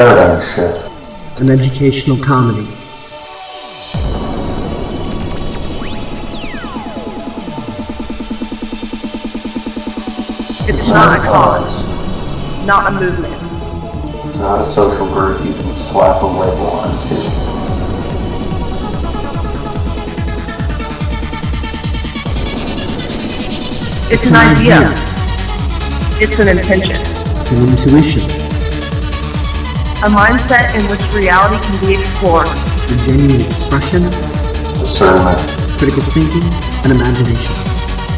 Paradigm Shift. An educational comedy. It's not a cause, not a movement. It's not a social group you can slap a label onto. It's an idea. It's an intention. It's an intuition. A mindset in which reality can be explored. Through genuine expression, Discernment. critical thinking, and imagination.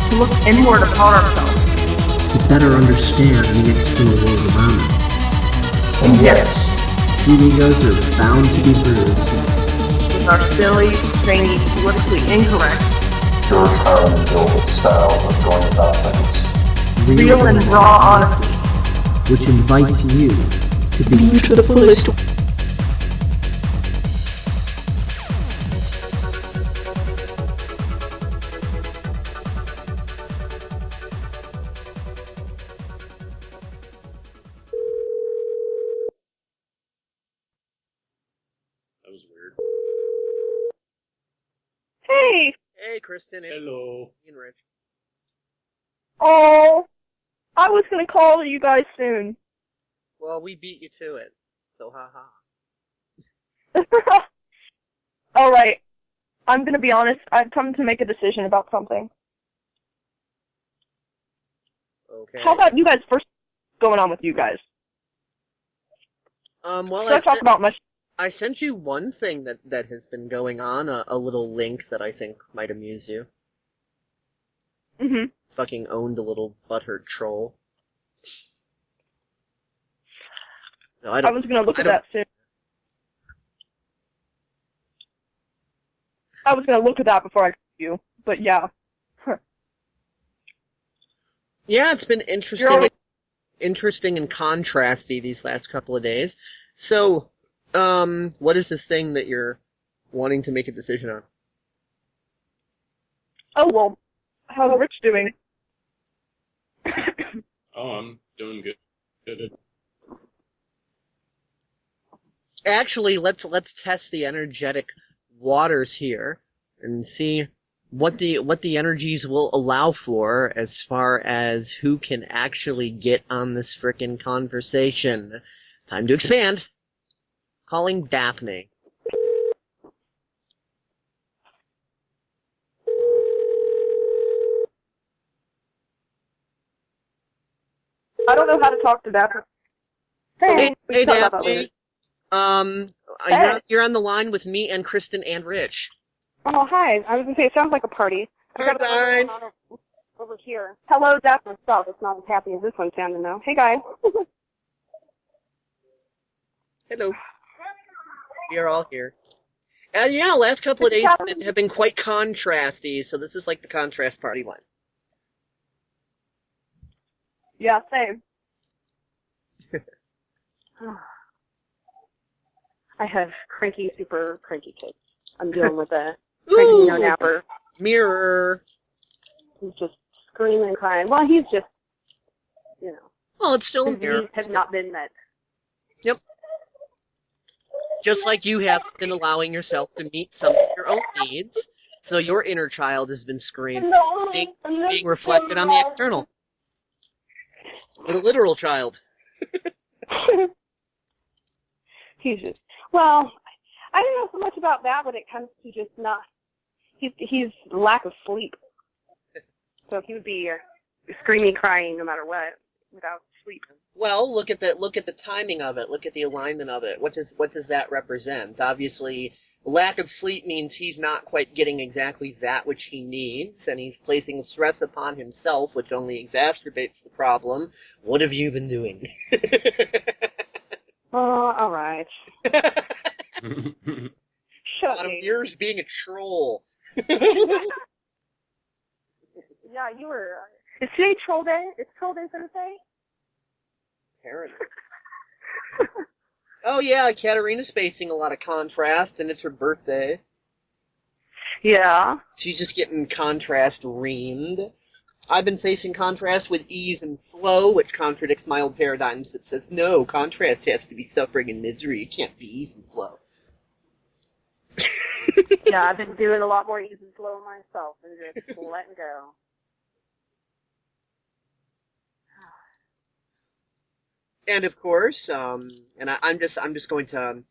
To look inward upon ourselves. To better understand the external world around us. And yes, Few egos are bound to be bruised. With our silly, zany, politically incorrect, George Carlin built style of going about things. real and raw honesty. Which invites you to be to the fullest. That was weird. Hey! Hey, Kristen, it's Hello. me and Rich. Oh, I was gonna call you guys soon. Well, we beat you to it, so haha. Alright, I'm gonna be honest, I've come to make a decision about something. Okay. How about you guys first going on with you guys? Well, Should I talk about my... I sent you one thing that has been going on, a little link that I think might amuse you. Mm-hmm. Fucking owned a little butthurt troll. So I was gonna look at that soon. I was gonna look at that before I called you, but yeah. Yeah, it's been interesting, always... interesting and contrasty these last couple of days. So, what is this thing that you're wanting to make a decision on? Oh, well, how's Rich doing? Oh, I'm doing good. Good. Actually, let's test the energetic waters here and see what the energies will allow for as far as who can actually get on this frickin' conversation. Time to expand. Calling Daphne. I don't know how to talk to Daphne. Hey, we can talk about that Daphne. later. You're, you're on the line with me and Kristen and Rich. Oh, hi. I was going to say, it sounds like a party. I've got Hi, a party over here. Hello, Daphne. Myself. It's not as happy as this one sounded, though. Hey, guys. Hello. We are all here. And yeah, last couple of days have been quite contrasty, so this is like the contrast party one. Yeah, same. I have super cranky kids. I'm dealing with a cranky no-napper. Mirror. He's just screaming and crying. Well, he's just, you know. Well, it's still a his mirror. needs have not been met. Yep. Just like you have been allowing yourself to meet some of your own needs, so your inner child has been screaming. It's being reflected on the external. The literal child. He's just, well, I don't know so much about that when it comes to just not, he's lack of sleep. So he would be screaming, crying no matter what without sleep. Well, look at the timing of it. Look at the alignment of it. What does that represent? Obviously, lack of sleep means he's not quite getting exactly that which he needs, and he's placing stress upon himself, which only exacerbates the problem. What have you been doing? All right. Shut On me. yours being a troll. Yeah, you were. Is today Troll Day? It's Troll Day Thursday? Apparently. Oh yeah, Katerina's facing a lot of contrast, and it's her birthday. Yeah. She's just getting contrast reamed. I've been facing contrast with ease and flow, which contradicts my old paradigms that says, no, contrast has to be suffering and misery. It can't be ease and flow. Yeah, I've been doing a lot more ease and flow myself and just letting go. And of course, and I'm just going to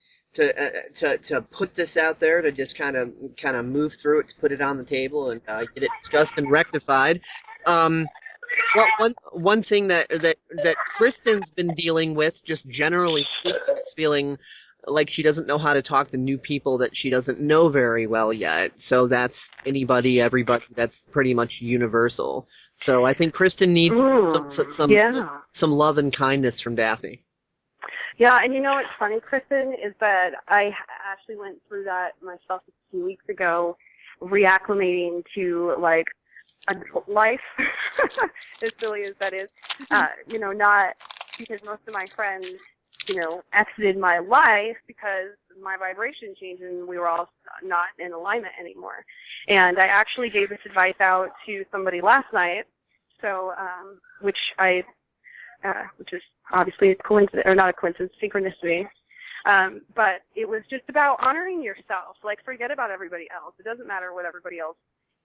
put this out there, to just kind of move through it, to put it on the table and get it discussed and rectified. One thing that Kristen's been dealing with, just generally speaking, is feeling like she doesn't know how to talk to new people that she doesn't know very well yet. So that's anybody, everybody. That's pretty much universal. So I think Kristen needs some love and kindness from Daphne. Yeah, and you know what's funny, Kristen, is that I actually went through that myself a few weeks ago, reacclimating to, like, adult life, as silly as that is. Not because most of my friends, exited my life because my vibration changed and we were all not in alignment anymore. And I actually gave this advice out to somebody last night, so, which is obviously a coincidence, or not a coincidence, synchronicity. But it was just about honoring yourself. Like, forget about everybody else. It doesn't matter what everybody else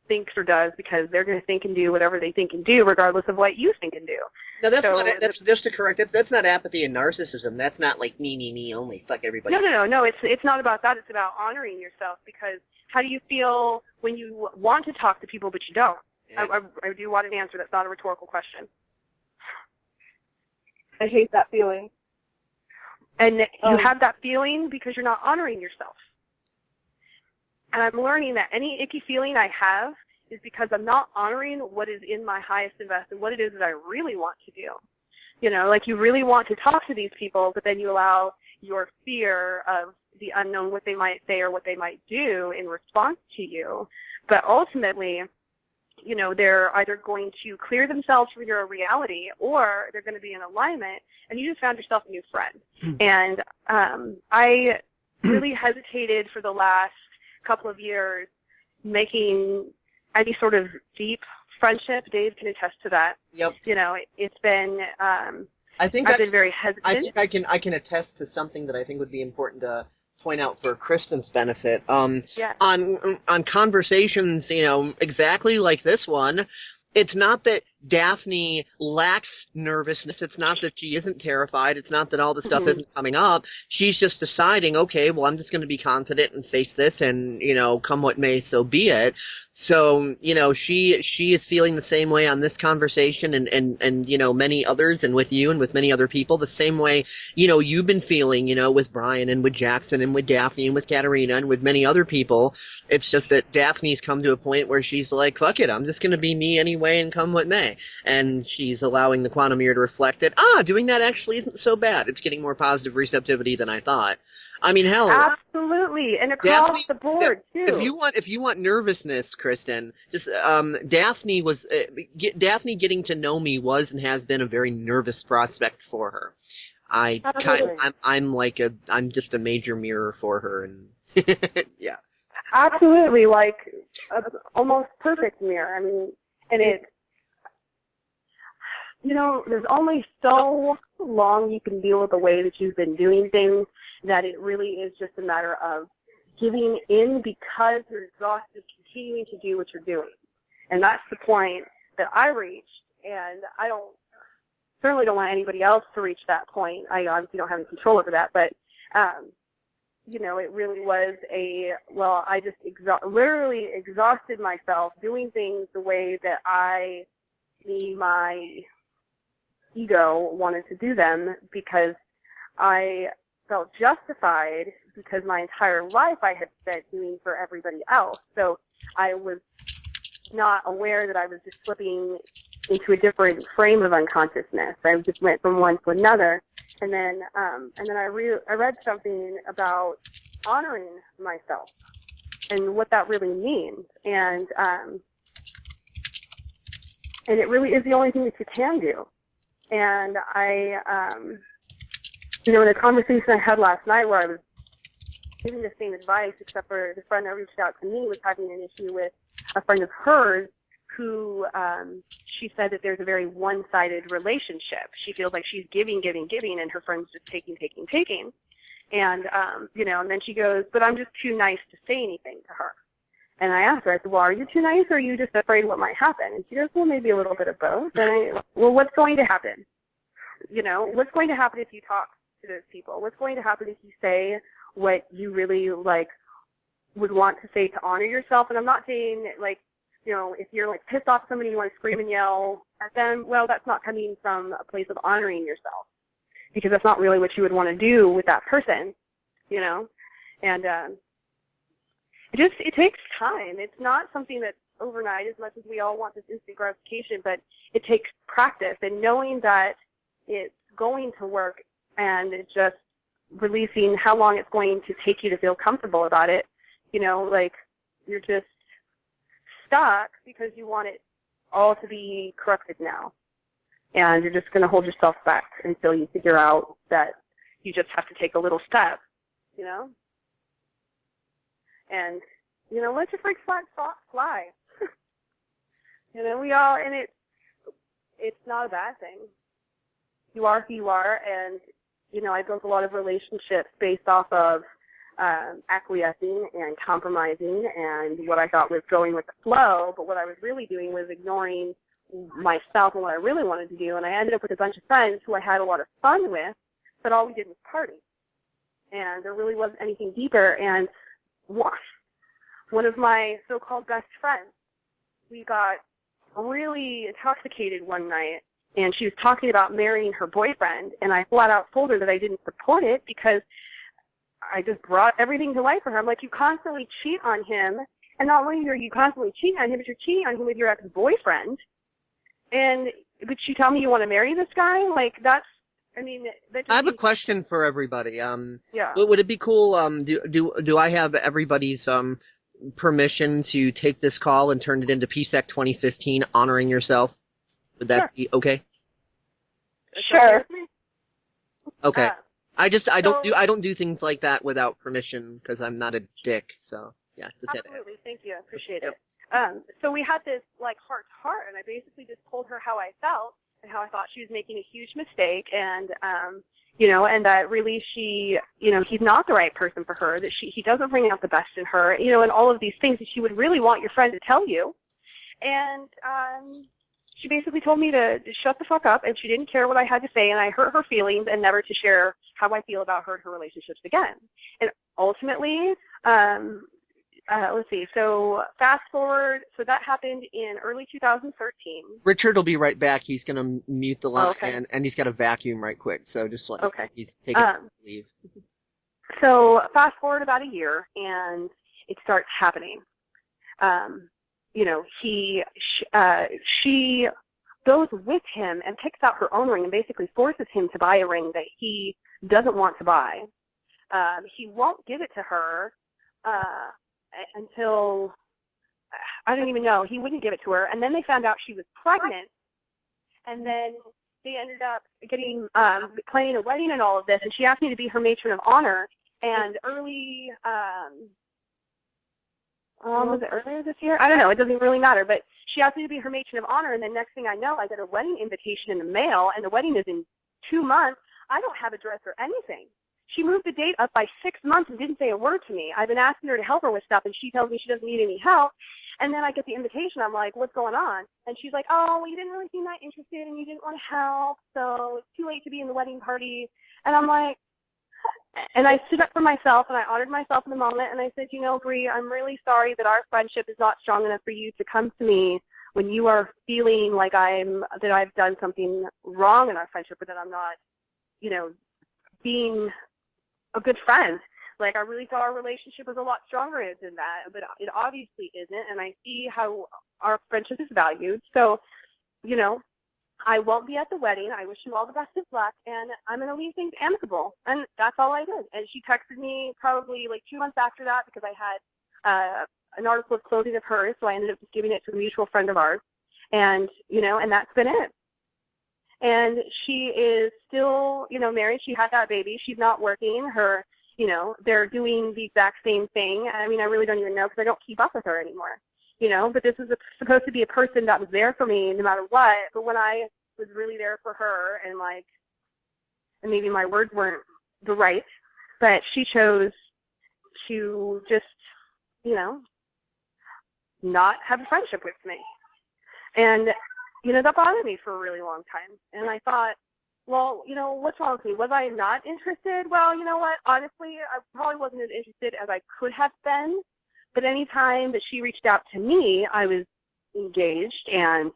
thinks or does, because they're going to think and do whatever they think and do, regardless of what you think and do. No, that's just to correct it. That's not apathy and narcissism. That's not like me only. Fuck everybody. No. It's not about that. It's about honoring yourself, because how do you feel when you want to talk to people but you don't? Yeah. I do want an answer. That's not a rhetorical question. I hate that feeling. And you have that feeling because you're not honoring yourself. And I'm learning that any icky feeling I have is because I'm not honoring what is in my highest and best and what it is that I really want to do. Like, you really want to talk to these people, but then you allow your fear of the unknown, what they might say or what they might do in response to you. But ultimately, they're either going to clear themselves from your reality, or they're going to be in alignment, and you just found yourself a new friend. And I really hesitated for the last couple of years making any sort of deep friendship. Dave can attest to that. Yep. It's been, I've been very hesitant. I think I can attest to something that I think would be important to point out for Kristen's benefit. Yes. On conversations, exactly like this one, it's not that Daphne lacks nervousness. It's not that she isn't terrified. It's not that all the stuff isn't coming up. She's just deciding, okay, well, I'm just going to be confident and face this, and, come what may, so be it. So, she is feeling the same way on this conversation and many others, and with you and with many other people, the same way, you've been feeling, with Brian and with Jackson and with Daphne and with Katerina and with many other people. It's just that Daphne's come to a point where she's like, fuck it, I'm just going to be me anyway and come what may. And she's allowing the quantum mirror to reflect that, doing that actually isn't so bad. It's getting more positive receptivity than I thought. I mean, hell. Absolutely, and across the board too. If you want nervousness, Kristen, just Daphne getting to know me was and has been a very nervous prospect for her. I'm just a major mirror for her, and yeah. Absolutely, like almost perfect mirror. I mean, and it. There's only so long you can deal with the way that you've been doing things, that it really is just a matter of giving in because you're exhausted, continuing to do what you're doing. And that's the point that I reached, and I certainly don't want anybody else to reach that point. I obviously don't have any control over that, but, it really was I just literally exhausted myself doing things the way that my ego wanted to do them, because I felt justified, because my entire life I had spent doing for everybody else. So I was not aware that I was just slipping into a different frame of unconsciousness. I just went from one to another, and then I read something about honoring myself and what that really means, and it really is the only thing that you can do. And in a conversation I had last night where I was giving the same advice, except for the friend that reached out to me was having an issue with a friend of hers who she said that there's a very one-sided relationship. She feels like she's giving, and her friend's just taking. And, and then she goes, but I'm just too nice to say anything to her. And I asked her, I said, well, are you too nice, or are you just afraid of what might happen? And she goes, well, maybe a little bit of both. And well, what's going to happen? What's going to happen if you talk to those people? What's going to happen if you say what you really, would want to say to honor yourself? And I'm not saying, if you're, pissed off at somebody, you want to scream and yell at them, well, that's not coming from a place of honoring yourself, because that's not really what you would want to do with that person, And it takes time. It's not something that's overnight, as much as we all want this instant gratification, but it takes practice and knowing that it's going to work, and it's just releasing how long it's going to take you to feel comfortable about it. You're just stuck because you want it all to be corrected now. And you're just going to hold yourself back until you figure out that you just have to take a little step, And, let your freak fly. We all, and it's not a bad thing. You are who you are, and, I built a lot of relationships based off of acquiescing and compromising and what I thought was going with the flow, but what I was really doing was ignoring myself and what I really wanted to do, and I ended up with a bunch of friends who I had a lot of fun with, but all we did was party. And there really wasn't anything deeper, and one of my so-called best friends, we got really intoxicated one night, and she was talking about marrying her boyfriend, and I flat out told her that I didn't support it because I just brought everything to light for her. I'm like, you constantly cheat on him, and not only are you constantly cheating on him, but you're cheating on him with your ex-boyfriend, but you tell me you want to marry this guy? I have a question for everybody. Yeah. Would it be cool? Do I have everybody's permission to take this call and turn it into PSEC 2015, honoring yourself? Would that be okay? Sure. Okay. I don't do things like that without permission because I'm not a dick. So yeah, just absolutely. Thank you. I appreciate Yep. it. So we had this heart to heart, and I basically just told her how I felt and how I thought she was making a huge mistake, and and that really she, he's not the right person for her, that he doesn't bring out the best in her, and all of these things that she would really want your friend to tell you. And she basically told me to shut the fuck up, and she didn't care what I had to say, and I hurt her feelings, and never to share how I feel about her and her relationships again. And ultimately, let's see, so fast forward, so that happened in early 2013. Richard will be right back. He's going to mute the line, okay. and he's got to vacuum right quick, so just let okay. he's taking leave. So fast forward about a year, and it starts happening. She goes with him and picks out her own ring and basically forces him to buy a ring that he doesn't want to buy. He won't give it to her until, I don't even know, he wouldn't give it to her. And then they found out she was pregnant, and then they ended up getting, planning a wedding and all of this, and she asked me to be her matron of honor. And was it earlier this year? I don't know. It doesn't really matter. But she asked me to be her matron of honor, and then next thing I know, I get a wedding invitation in the mail, and the wedding is in 2 months. I don't have a dress or anything. She moved the date up by 6 months and didn't say a word to me. I've been asking her to help her with stuff, and she tells me she doesn't need any help. And then I get the invitation. I'm like, what's going on? And she's like, oh, well, you didn't really seem that interested, and you didn't want to help, so it's too late to be in the wedding party. And I'm like, and I stood up for myself, and I honored myself in the moment, and I said, Bree, I'm really sorry that our friendship is not strong enough for you to come to me when you are feeling like that I've done something wrong in our friendship, or that I'm not, being a good friend. Like, I really thought our relationship was a lot stronger than that, but it obviously isn't, and I see how our friendship is valued. So, I won't be at the wedding. I wish you all the best of luck, and I'm going to leave things amicable. And that's all I did. And she texted me probably 2 months after that, because I had an article of clothing of hers, so I ended up just giving it to a mutual friend of ours. And, and that's been it. And she is still, married. She had that baby. She's not working. Her, they're doing the exact same thing. I mean, I really don't even know, because I don't keep up with her anymore. but this was supposed to be a person that was there for me no matter what. But when I was really there for her, and maybe my words weren't the right, but she chose to just, not have a friendship with me. And, that bothered me for a really long time. And I thought, well, what's wrong with me? Was I not interested? Well, you know what? Honestly, I probably wasn't as interested as I could have been. But any time that she reached out to me, I was engaged and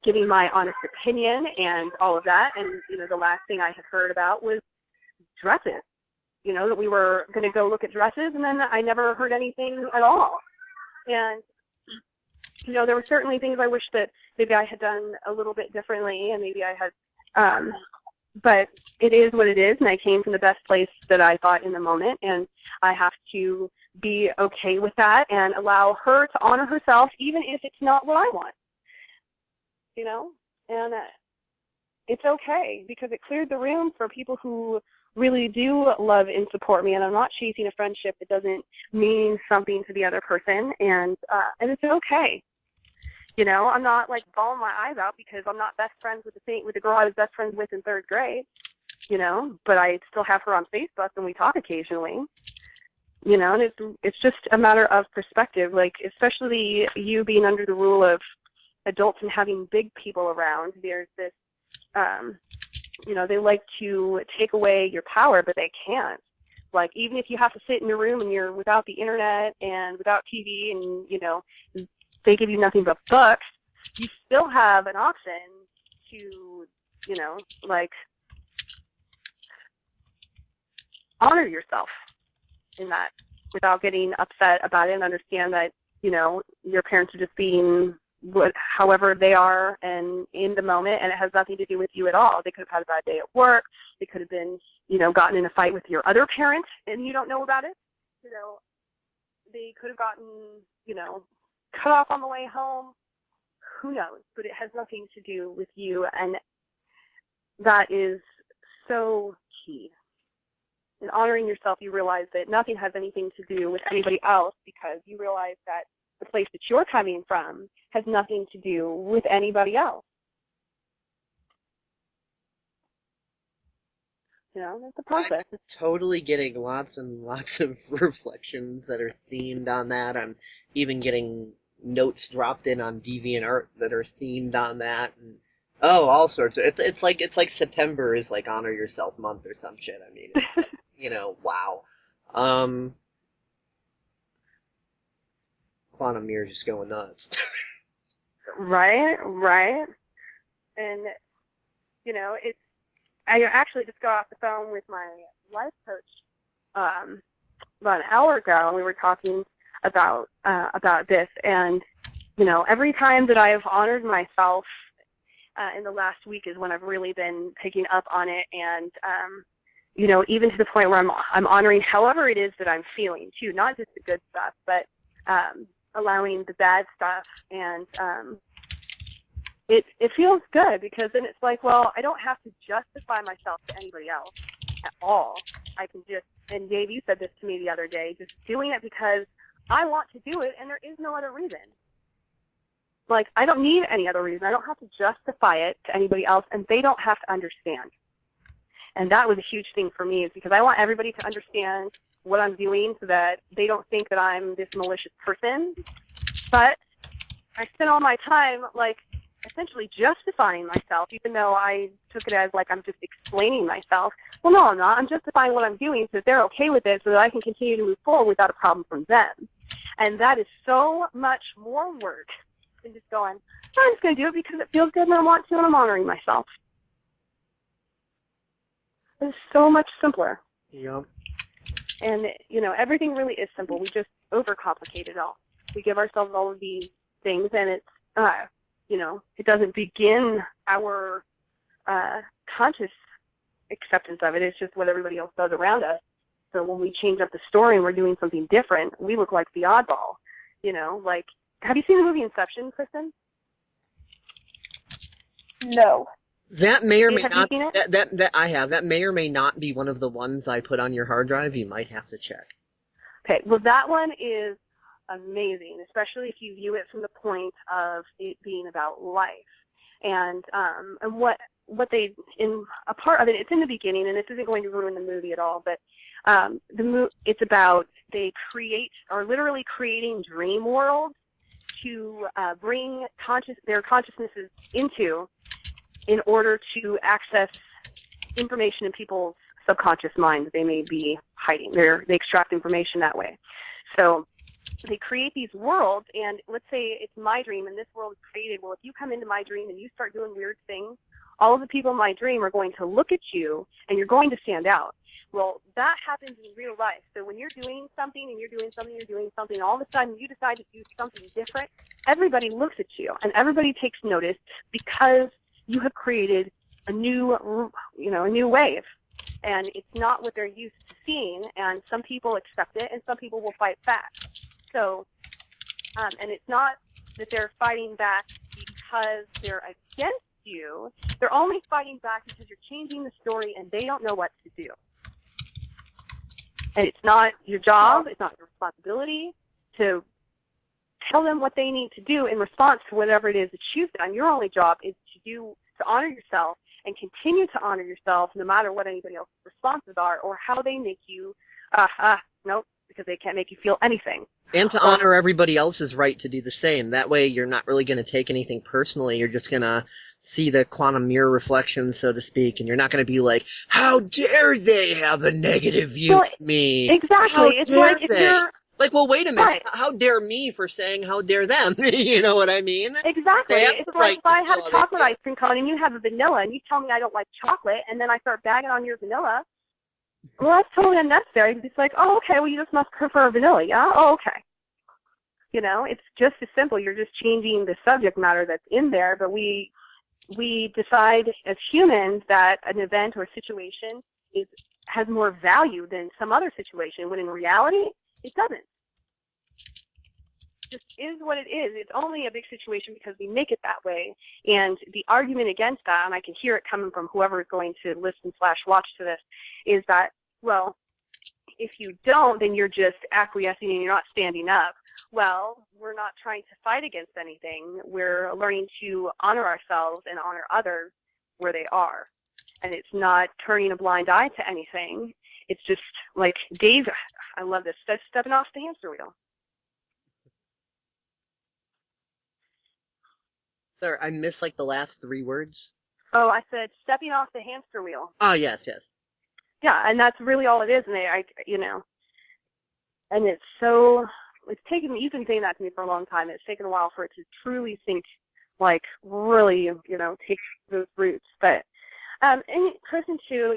giving my honest opinion and all of that. And, the last thing I had heard about was dresses, that we were going to go look at dresses. And then I never heard anything at all. And, there were certainly things I wish that maybe I had done a little bit differently, and maybe I had, but it is what it is, and I came from the best place that I thought in the moment, and I have to be okay with that and allow her to honor herself, even if it's not what I want, and it's okay, because it cleared the room for people who really do love and support me, and I'm not chasing a friendship that doesn't mean something to the other person, and it's okay. I'm not bawling my eyes out because I'm not best friends with the girl I was best friends with in third grade, but I still have her on Facebook and we talk occasionally, and it's just a matter of perspective, especially you being under the rule of adults and having big people around. There's this, they like to take away your power, but they can't. Even if you have to sit in your room and you're without the internet and without TV and, they give you nothing but books, you still have an option to, honor yourself in that without getting upset about it, and understand that, your parents are just being however they are and in the moment, and it has nothing to do with you at all. They could have had a bad day at work. They could have been, gotten in a fight with your other parent and you don't know about it. They could have gotten, cut off on the way home. Who knows? But it has nothing to do with you, and that is so key. In honoring yourself, you realize that nothing has anything to do with anybody else, because you realize that the place that you're coming from has nothing to do with anybody else. That's the process. I'm totally getting lots and lots of reflections that are themed on that. I'm even getting notes dropped in on DeviantArt that are themed on that, and all sorts of. It's like September is Honor Yourself Month or some shit. I mean, it's wow. Quantum Mirror just going nuts. Right, and it's. I actually just got off the phone with my life coach about an hour ago, and we were talking about this. And every time that I've honored myself in the last week is when I've really been picking up on it, and even to the point where I'm honoring however it is that I'm feeling too, not just the good stuff, but allowing the bad stuff, and it feels good, because then it's well, I don't have to justify myself to anybody else at all. I can just, and Dave, you said this to me the other day, just doing it because I want to do it, and there is no other reason. I don't need any other reason. I don't have to justify it to anybody else, and they don't have to understand. And that was a huge thing for me, is because I want everybody to understand what I'm doing so that they don't think that I'm this malicious person. But I spent all my time, essentially justifying myself, even though I took it as I'm just explaining myself. Well, no, I'm not. I'm justifying what I'm doing so that they're okay with it, so that I can continue to move forward without a problem from them. And that is so much more work than just going, I'm just going to do it because it feels good and I want to, and I'm honoring myself. It's so much simpler. Yep. And, everything really is simple. We just overcomplicate it all. We give ourselves all of these things, and it's, it doesn't begin our conscious acceptance of it. It's just what everybody else does around us. So when we change up the story and we're doing something different, we look like the oddball. Have you seen the movie Inception, Kristen? No. That may or may Have not. you seen it? That I have. That may or may not be one of the ones I put on your hard drive. You might have to check. Okay. Well, that one is amazing, especially if you view it from the point of it being about life. And what they, in a part of it, it's in the beginning, and this isn't going to ruin the movie at all, but it's about they are literally creating dream worlds to bring their consciousnesses into in order to access information in people's subconscious minds they may be hiding. They extract information that way. So they create these worlds, and let's say it's my dream and this world is created. Well, if you come into my dream and you start doing weird things, all of the people in my dream are going to look at you and you're going to stand out. Well, that happens in real life. So when you're doing something and you're doing something, all of a sudden you decide to do something different, everybody looks at you and everybody takes notice because you have created a new wave. And it's not what they're used to seeing, and some people accept it and some people will fight back. So, and it's not that they're fighting back because they're against you. They're only fighting back because you're changing the story and they don't know what to do. And it's not your job, it's not your responsibility to tell them what they need to do in response to whatever it is that you've done. Your only job is to honor yourself and continue to honor yourself no matter what anybody else's responses are or how they make you, nope, because they can't make you feel anything. And to honor everybody else's right to do the same. That way you're not really going to take anything personally. You're just going to see the quantum mirror reflection, so to speak, and you're not going to be like, how dare they have a negative view of me? Exactly. How it's dare like if they? you're... Like, well, wait a minute. Right. How dare me for saying how dare them? You know what I mean? Exactly. It's like if I have a chocolate ice ice cream cone and you have a vanilla and you tell me I don't like chocolate and then I start bagging on your vanilla, well, that's totally unnecessary. It's like, oh, okay, well, you just must prefer vanilla, yeah? Oh, okay. You know, it's just as simple. You're just changing the subject matter that's in there, but we decide as humans that an event or situation has more value than some other situation, when in reality, it doesn't. It just is what it is. It's only a big situation because we make it that way. And the argument against that, and I can hear it coming from whoever is going to listen/watch to this, is that, well, if you don't, then you're just acquiescing and you're not standing up. Well, we're not trying to fight against anything. We're learning to honor ourselves and honor others where they are. And it's not turning a blind eye to anything. It's just like Dave, I love this, stepping off the hamster wheel. Sir, I missed like the last 3 words. Oh, I said stepping off the hamster wheel. Oh, yes. Yeah, and that's really all it is. And and it's so, you've been saying that to me for a long time. It's taken a while for it to truly sink, like really, take those roots. But, and Kristen too,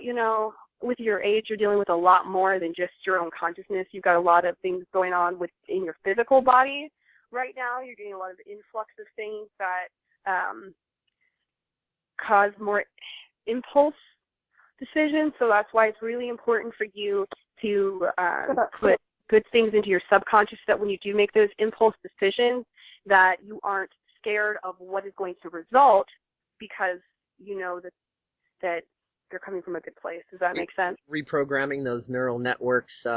with your age, you're dealing with a lot more than just your own consciousness. You've got a lot of things going on in your physical body right now. You're getting a lot of influx of things that cause more impulse decisions. So that's why it's really important for you to put good things into your subconscious, that when you do make those impulse decisions, that you aren't scared of what is going to result, because you know that they're coming from a good place. Does that make sense? Reprogramming those neural networks,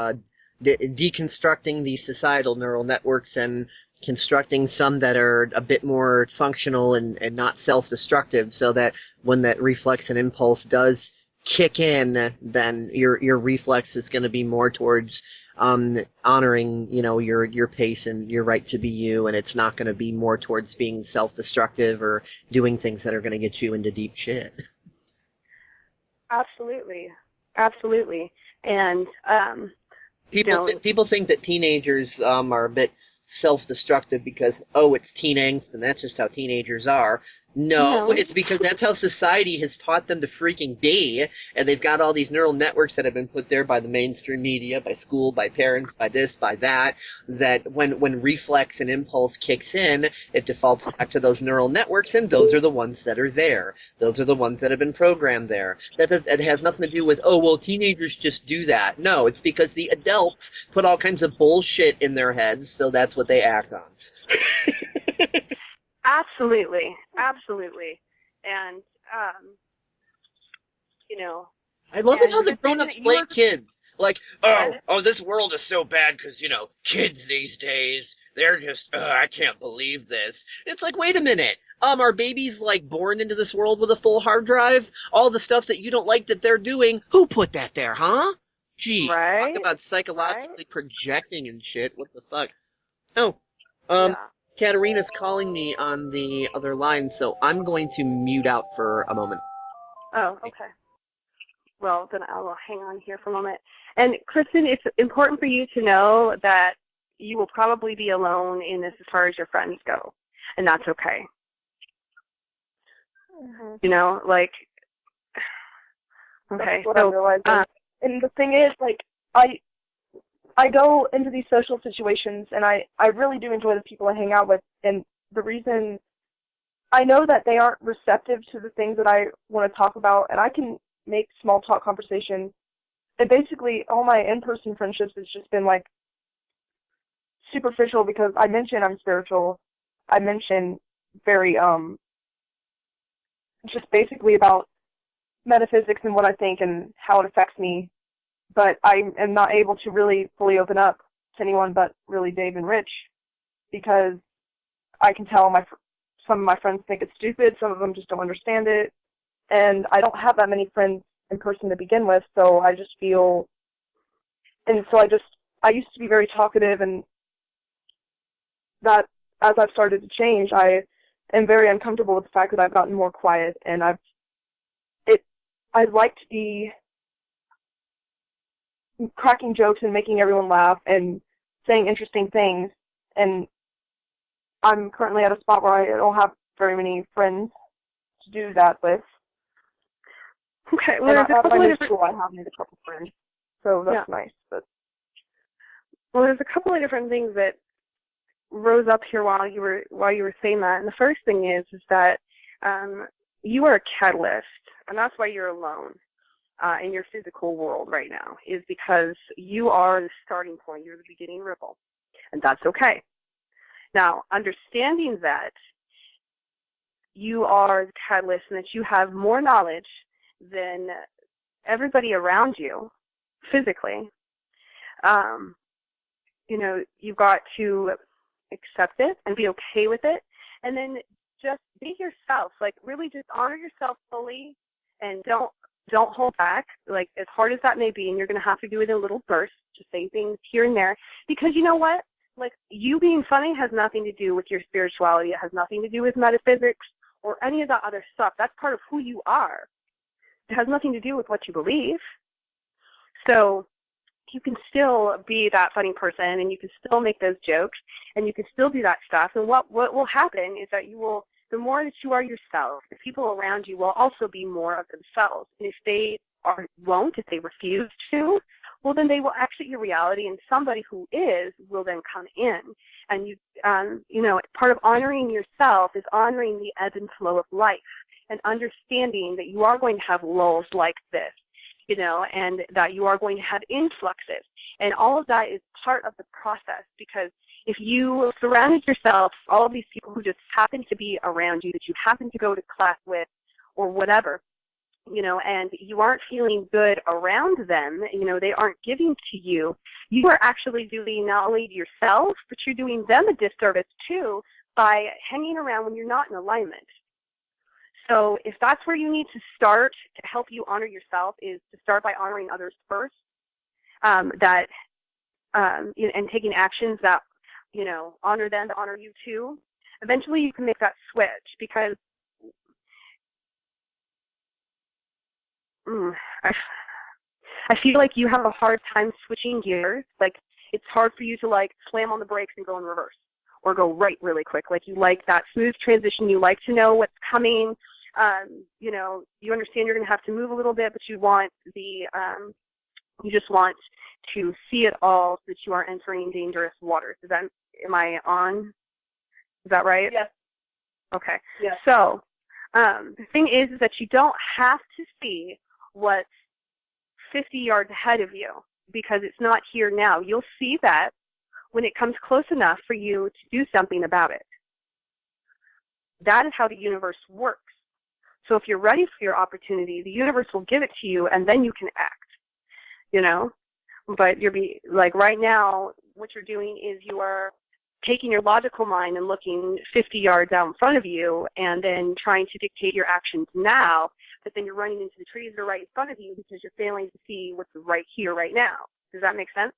deconstructing the societal neural networks and constructing some that are a bit more functional and not self-destructive, so that when that reflex and impulse does kick in, then your reflex is going to be more towards honoring, your pace and your right to be you, and it's not going to be more towards being self-destructive or doing things that are going to get you into deep shit. Absolutely. And people think that teenagers are a bit self-destructive because, it's teen angst and that's just how teenagers are. No, it's because that's how society has taught them to freaking be, and they've got all these neural networks that have been put there by the mainstream media, by school, by parents, by this, by that, that when reflex and impulse kicks in, it defaults back to those neural networks, and those are the ones that are there. Those are the ones that have been programmed there. It has nothing to do with, teenagers just do that. No, it's because the adults put all kinds of bullshit in their heads, so that's what they act on. Absolutely. And, I love it And how you're the just saying grown-ups that play you were- kids. Like, oh, this world is so bad because, kids these days, they're just, I can't believe this. It's like, wait a minute. Are babies, like, born into this world with a full hard drive? All the stuff that you don't like that they're doing, who put that there, huh? Gee, Right? talk about psychologically projecting and shit. What the fuck? Oh, Yeah. Katerina's calling me on the other line, so I'm going to mute out for a moment. Oh, okay. Well, then I'll hang on here for a moment. And Kristen, it's important for you to know that you will probably be alone in this as far as your friends go, and that's okay. Mm-hmm. You know, like, okay. That's what I'm realizing. And the thing is, like, I go into these social situations, and I really do enjoy the people I hang out with, and the reason I know that they aren't receptive to the things that I want to talk about, and I can make small talk conversation. And basically, all my in-person friendships has just been, like, superficial because I mention I'm spiritual. I mention very, just basically about metaphysics and what I think and how it affects me. But I am not able to really fully open up to anyone but really Dave and Rich because I can tell some of my friends think it's stupid, some of them just don't understand it, and I don't have that many friends in person to begin with, so I just feel, and so I used to be very talkative, and that as I've started to change, I am very uncomfortable with the fact that I've gotten more quiet, and I'd like to be cracking jokes and making everyone laugh and saying interesting things, and I'm currently at a spot where I don't have very many friends to do that with. Okay, well, And there's a couple of different... school, I have made a couple friends, so that's nice. But well, there's a couple of different things that rose up here while you were saying that, and the first thing is that you are a catalyst, and that's why you're alone in your physical world right now, is because you are the starting point, you're the beginning ripple, and that's okay. Now, understanding that you are the catalyst and that you have more knowledge than everybody around you physically, you've got to accept it and be okay with it, and then just be yourself. Like, really just honor yourself fully, and don't hold back, like, as hard as that may be, and you're going to have to do it in little bursts, just say things here and there, because you know what? Like, you being funny has nothing to do with your spirituality. It has nothing to do with metaphysics or any of that other stuff. That's part of who you are. It has nothing to do with what you believe. So you can still be that funny person, and you can still make those jokes, and you can still do that stuff. And what will happen is that the more that you are yourself, the people around you will also be more of themselves. And if they if they refuse to, well, then they will exit your reality, and somebody who is will then come in. And part of honoring yourself is honoring the ebb and flow of life and understanding that you are going to have lulls like this, and that you are going to have influxes. And all of that is part of the process, because if you surrounded yourself, all of these people who just happen to be around you, that you happen to go to class with or whatever, and you aren't feeling good around them, they aren't giving to you, you are actually doing not only yourself, but you're doing them a disservice too by hanging around when you're not in alignment. So if that's where you need to start to help you honor yourself, is to start by honoring others first, and taking actions that, honor them to honor you too. Eventually you can make that switch, because I feel like you have a hard time switching gears. Like, it's hard for you to, like, slam on the brakes and go in reverse or go right really quick. Like, you like that smooth transition. You like to know what's coming. You understand you're going to have to move a little bit, but you want you just want to see it all, so that you are entering dangerous waters. Am I on? Is that right? yes. Okay. Yes. So, the thing is that you don't have to see what's 50 yards ahead of you, because it's not here now. You'll see that when it comes close enough for you to do something about it. That is how the universe works. So if you're ready for your opportunity, the universe will give it to you, and then you can act, you know? But right now, what you're doing is you are taking your logical mind and looking 50 yards out in front of you and then trying to dictate your actions now, but then you're running into the trees that are right in front of you because you're failing to see what's right here, right now. Does that make sense?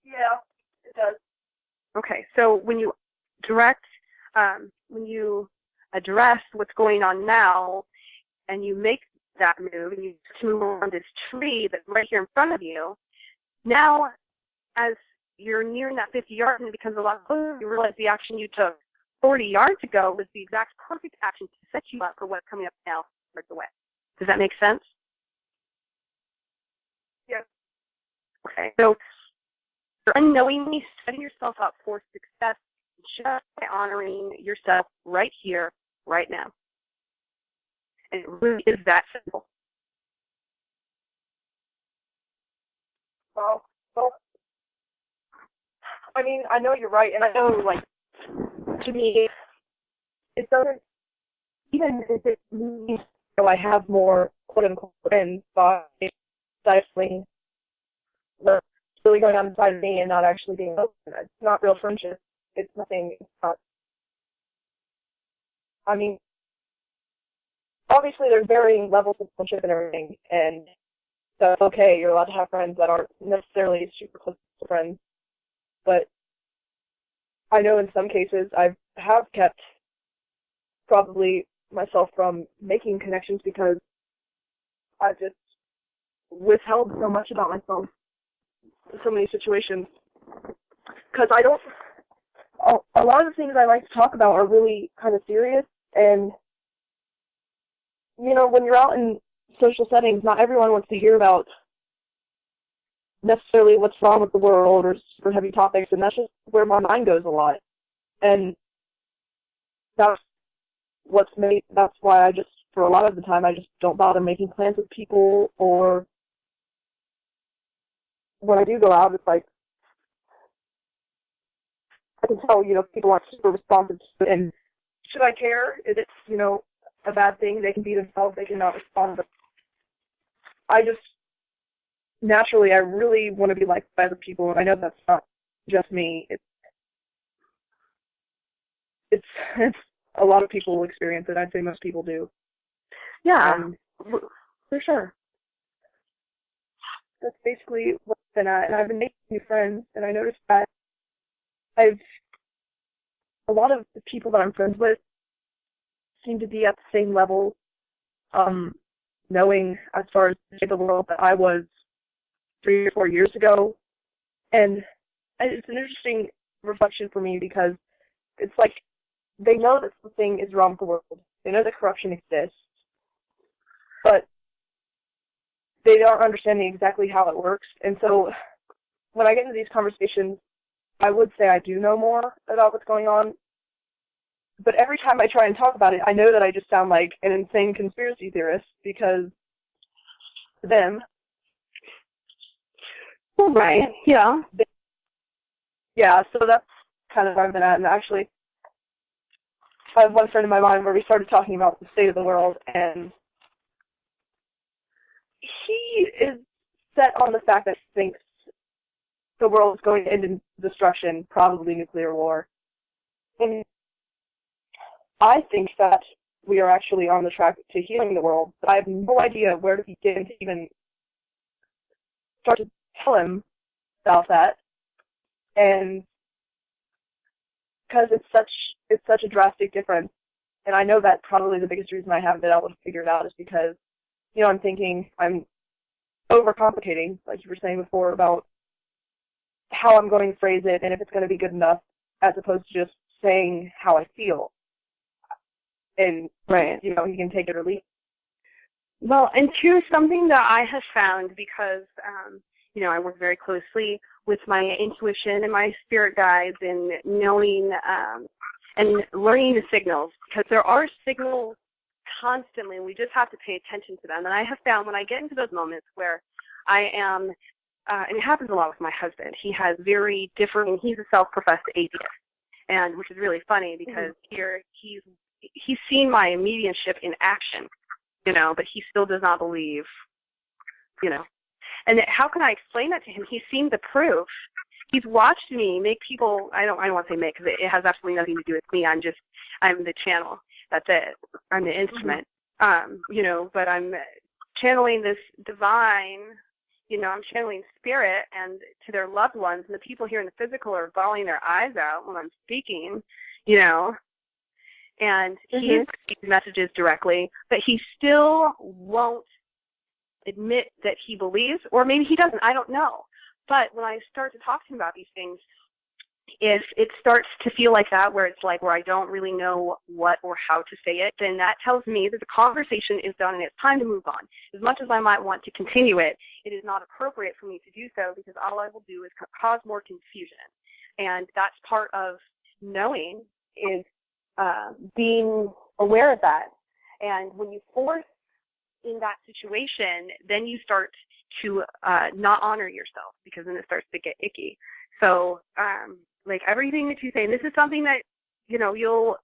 Yeah, it does. Okay, so when you address what's going on now and you make that move and you move around this tree that's right here in front of you, now as you're nearing that 50 yards and it becomes a lot closer, you realize the action you took 40 yards ago was the exact perfect action to set you up for what's coming up now right away. Does that make sense? Yeah. Okay, so you're unknowingly setting yourself up for success just by honoring yourself right here, right now. And it really is that simple. Well, I mean, I know you're right, and I know, like, to me, it doesn't, even if it means I have more quote-unquote friends by stifling what's really going on inside of me and not actually being open. It's not real friendship. It's nothing. It's not. I mean, obviously there's varying levels of friendship and everything, and that's okay. You're allowed to have friends that aren't necessarily super close friends. But I know in some cases I have kept probably myself from making connections because I just withheld so much about myself in so many situations. Because a lot of the things I like to talk about are really kind of serious, and, you know, when you're out in social settings, not everyone wants to hear about necessarily what's wrong with the world or super heavy topics, and that's just where my mind goes a lot. And that's why I just, for a lot of the time, I just don't bother making plans with people, or when I do go out, it's like, I can tell, you know, people aren't super responsive to it, and should I care? If it's, you know, a bad thing, they can be themselves, they cannot respond, but I just, naturally, I really want to be liked by other people, and I know that's not just me. It's a lot of people will experience it. I'd say most people do. Yeah, for sure. That's basically what's been at, and I've been making new friends, and I noticed that a lot of the people that I'm friends with seem to be at the same level, knowing as far as the world that I was 3 or 4 years ago. And it's an interesting reflection for me because it's like they know that something is wrong with the world. They know that corruption exists, but they aren't understanding exactly how it works. And so when I get into these conversations, I would say I do know more about what's going on. But every time I try and talk about it, I know that I just sound like an insane conspiracy theorist because them. Right, yeah. Yeah, so that's kind of where I've been at. And actually, I have one friend in my mind where we started talking about the state of the world, and he is set on the fact that he thinks the world is going to end in destruction, probably nuclear war. And I think that we are actually on the track to healing the world, but I have no idea where to begin to even start to tell him about that. And because it's such a drastic difference, and I know that probably the biggest reason I haven't been able to figure it out is because, you know, I'm overcomplicating, like you were saying before, about how I'm going to phrase it and if it's going to be good enough, as opposed to just saying how I feel. And, right, you know, he can take it or leave. Well, and here's something that I have found because, you know, I work very closely with my intuition and my spirit guides and knowing and learning the signals, because there are signals constantly, and we just have to pay attention to them. And I have found when I get into those moments where I am, and it happens a lot with my husband, he's a self-professed atheist, and which is really funny because here he's he's seen my mediumship in action, but he still does not believe, And how can I explain that to him? He's seen the proof. He's watched me make people, I don't want to say make, because it has absolutely nothing to do with me. I'm the channel. That's it. I'm the instrument. But I'm channeling this divine, I'm channeling spirit and to their loved ones, and the people here in the physical are bawling their eyes out when I'm speaking, and he is getting messages directly, but he still won't admit that he believes, or maybe he doesn't, I don't know. But when I start to talk to him about these things, if it starts to feel like that, where it's like where I don't really know what or how to say it, then that tells me that the conversation is done and it's time to move on. As much as I might want to continue it, it is not appropriate for me to do so, because all I will do is cause more confusion. And that's part of knowing, is being aware of that. And when you force in that situation, then you start to not honor yourself, because then it starts to get icky. So, like everything that you say, and this is something that, you'll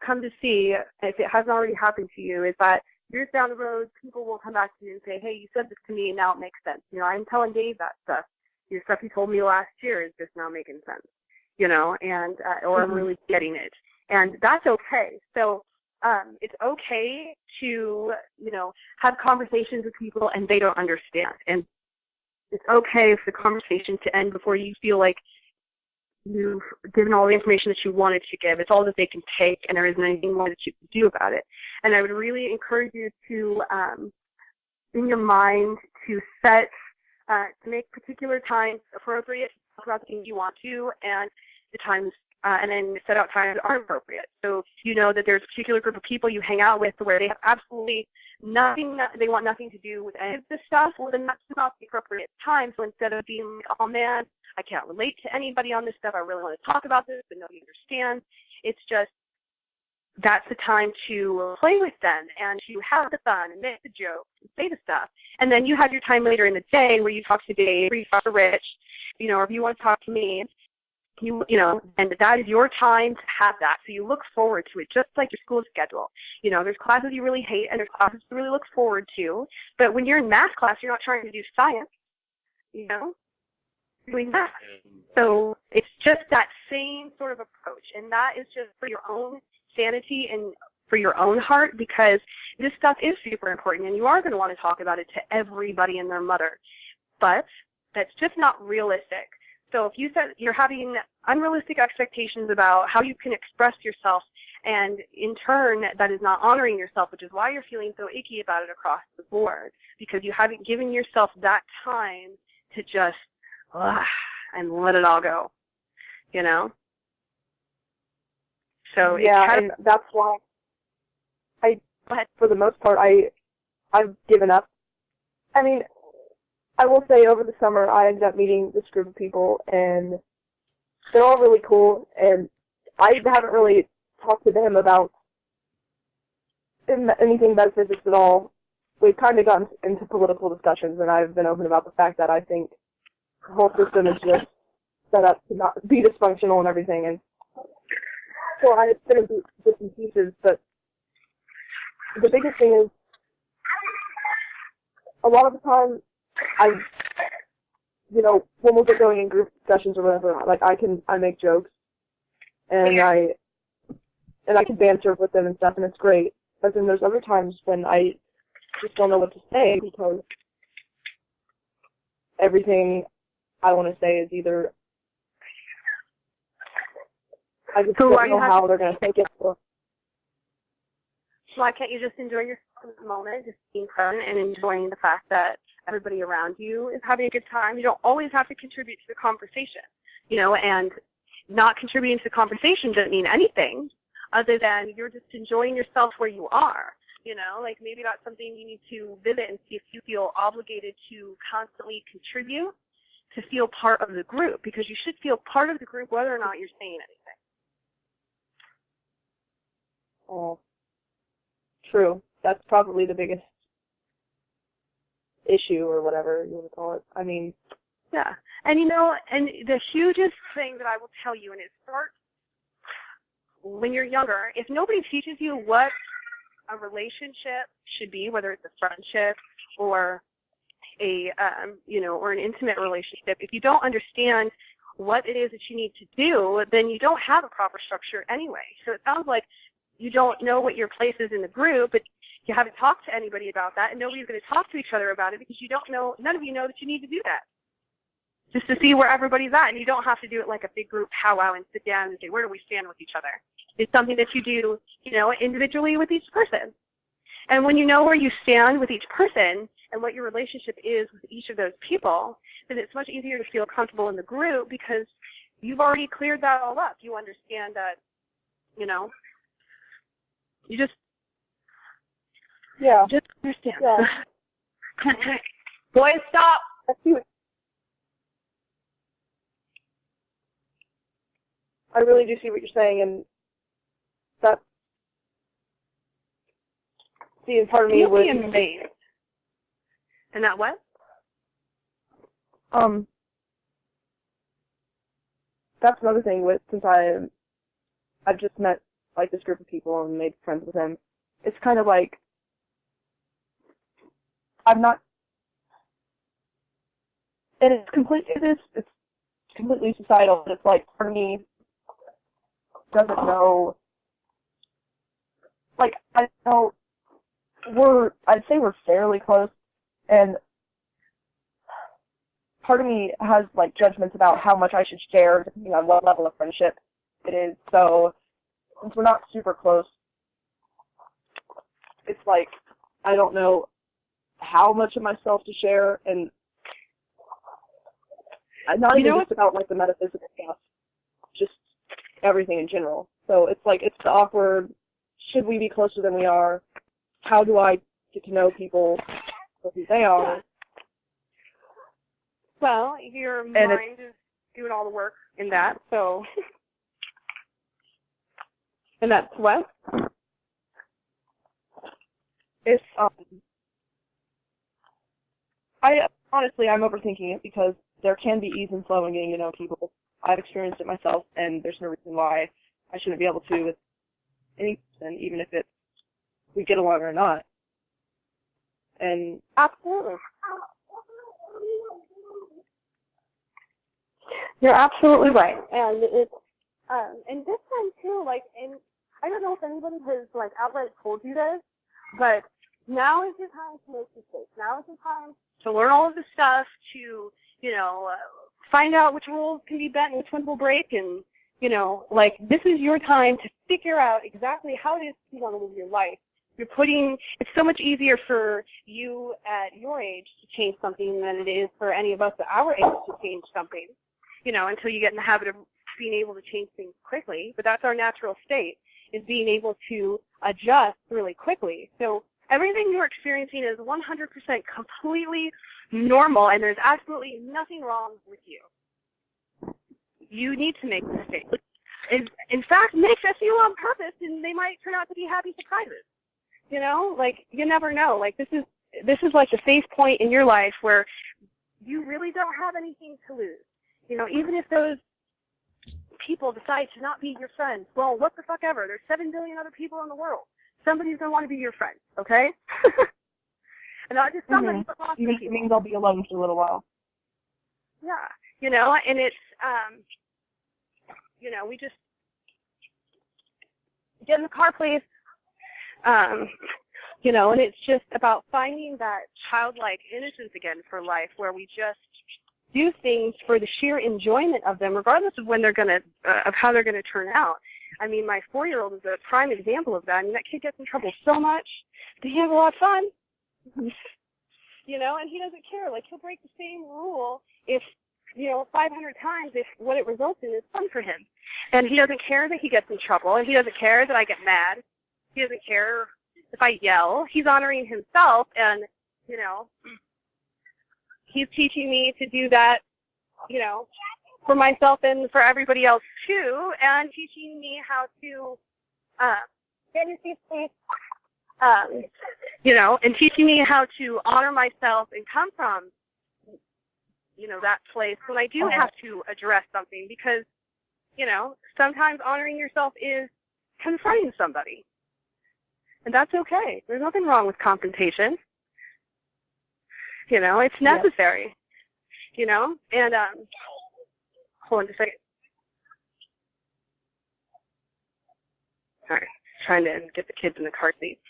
come to see, if it hasn't already happened to you, is that years down the road, people will come back to you and say, hey, you said this to me and now it makes sense. I'm telling Dave that stuff. Your stuff you told me last year is just now making sense, and, or I'm really getting it. And that's okay. So, it's okay to, have conversations with people and they don't understand. And it's okay for the conversation to end before you feel like you've given all the information that you wanted to give. It's all that they can take, and there isn't anything more that you can do about it. And I would really encourage you to, in your mind, to set, to make particular times appropriate to talk about the things you want to, and the times, and then set out times that aren't appropriate. So if you know that there's a particular group of people you hang out with where they have absolutely nothing, they want nothing to do with any of this stuff, well, then that's not the appropriate time. So instead of being like, oh man, I can't relate to anybody on this stuff, I really want to talk about this, but nobody understands, it's just, that's the time to play with them and to have the fun and make the jokes and say the stuff. And then you have your time later in the day where you talk to Dave, or you talk to Rich, or if you want to talk to me, and that is your time to have that. So you look forward to it, just like your school schedule. There's classes you really hate and there's classes you really look forward to. But when you're in math class, you're not trying to do science, you're doing math. So it's just that same sort of approach. And that is just for your own sanity and for your own heart, because this stuff is super important and you are going to want to talk about it to everybody and their mother. But that's just not realistic. So if you said you're having unrealistic expectations about how you can express yourself, and in turn that is not honoring yourself, which is why you're feeling so icky about it across the board, because you haven't given yourself that time to just and let it all go, So yeah, and that's why for the most part, I've given up. I mean, I will say over the summer I ended up meeting this group of people, and they're all really cool, and I haven't really talked to them about anything metaphysics at all. We've kind of gotten into political discussions, and I've been open about the fact that I think the whole system is just set up to not be dysfunctional and everything, and so I've been in bits and pieces, but the biggest thing is, a lot of the time, when we'll get going in group discussions or whatever, like I make jokes, and I can banter with them and stuff, and it's great. But then there's other times when I just don't know what to say, because everything I want to say is either I just don't know how they're going to take it. Why can't you just enjoy yourself in the moment, just being present and enjoying the fact that everybody around you is having a good time? You don't always have to contribute to the conversation, and not contributing to the conversation doesn't mean anything other than you're just enjoying yourself where you are, like maybe that's something you need to visit and see if you feel obligated to constantly contribute to feel part of the group, because you should feel part of the group whether or not you're saying anything. Oh, true. That's probably the biggest issue, or whatever you want to call it. I mean, yeah. And and the hugest thing that I will tell you, and it starts when you're younger, if nobody teaches you what a relationship should be, whether it's a friendship or a, or an intimate relationship, if you don't understand what it is that you need to do, then you don't have a proper structure anyway. So it sounds like you don't know what your place is in the group, but you haven't talked to anybody about that, and nobody's going to talk to each other about it because you don't know, none of you know that you need to do that. Just to see where everybody's at, and you don't have to do it like a big group powwow and sit down and say, where do we stand with each other? It's something that you do, individually with each person. And when you know where you stand with each person and what your relationship is with each of those people, then it's much easier to feel comfortable in the group because you've already cleared that all up. You understand that, you just understand. Yeah. Boys, stop! I really do see what you're saying, and that, in part of me would... You'll be amazed. And that what? That's another thing since I've just met, like, this group of people and made friends with them. It's kind of like, I'm not, and it's completely societal. It's like, part of me doesn't know, like, I know I'd say we're fairly close, and part of me has, like, judgments about how much I should share depending on what level of friendship it is. So, since we're not super close, it's like, I don't know how much of myself to share, and not even just about, like, the metaphysical stuff, just everything in general. So it's like, it's the awkward, should we be closer than we are? How do I get to know people for who they are? Well, your mind is doing all the work in that, so. And that's what? It's, I'm overthinking it because there can be ease and flow in getting to know people. I've experienced it myself, and there's no reason why I shouldn't be able to with any person, even if we get along or not. And absolutely. You're absolutely right. And it's, and this time too, like, and I don't know if anybody has, like, outright told you this, but now is your time to make mistakes. Now is your time to learn all of this stuff, to, find out which rules can be bent and which ones will break, and, like, this is your time to figure out exactly how it is you want to live your life. It's so much easier for you at your age to change something than it is for any of us at our age to change something, until you get in the habit of being able to change things quickly. But that's our natural state, is being able to adjust really quickly. So everything you're experiencing is 100% completely normal, and there's absolutely nothing wrong with you. You need to make mistakes. In fact, make a few on purpose, and they might turn out to be happy surprises. Like, you never know. Like, this is like a safe point in your life where you really don't have anything to lose. Even if those people decide to not be your friends, well, what the fuck ever. There's 7 billion other people in the world. Somebody's going to want to be your friend, okay? And not just somebody, but lots of people. It means I'll be alone for a little while. Yeah, and it's, we just get in the car, please. And it's just about finding that childlike innocence again for life, where we just do things for the sheer enjoyment of them, regardless of when they're of how they're gonna turn out. I mean, my 4-year-old is a prime example of that. I mean, that kid gets in trouble so much, but he has a lot of fun. And he doesn't care. Like, he'll break the same rule if 500 times if what it results in is fun for him. And he doesn't care that he gets in trouble, and he doesn't care that I get mad. He doesn't care if I yell. He's honoring himself, and, he's teaching me to do that, for myself and for everybody else too, and teaching me how to, and teaching me how to honor myself and come from, that place when I do have to address something, because, sometimes honoring yourself is confronting somebody. And that's okay. There's nothing wrong with confrontation. You know, it's necessary. You know? And, hold on just a second. Sorry, trying to get the kids in the car seats.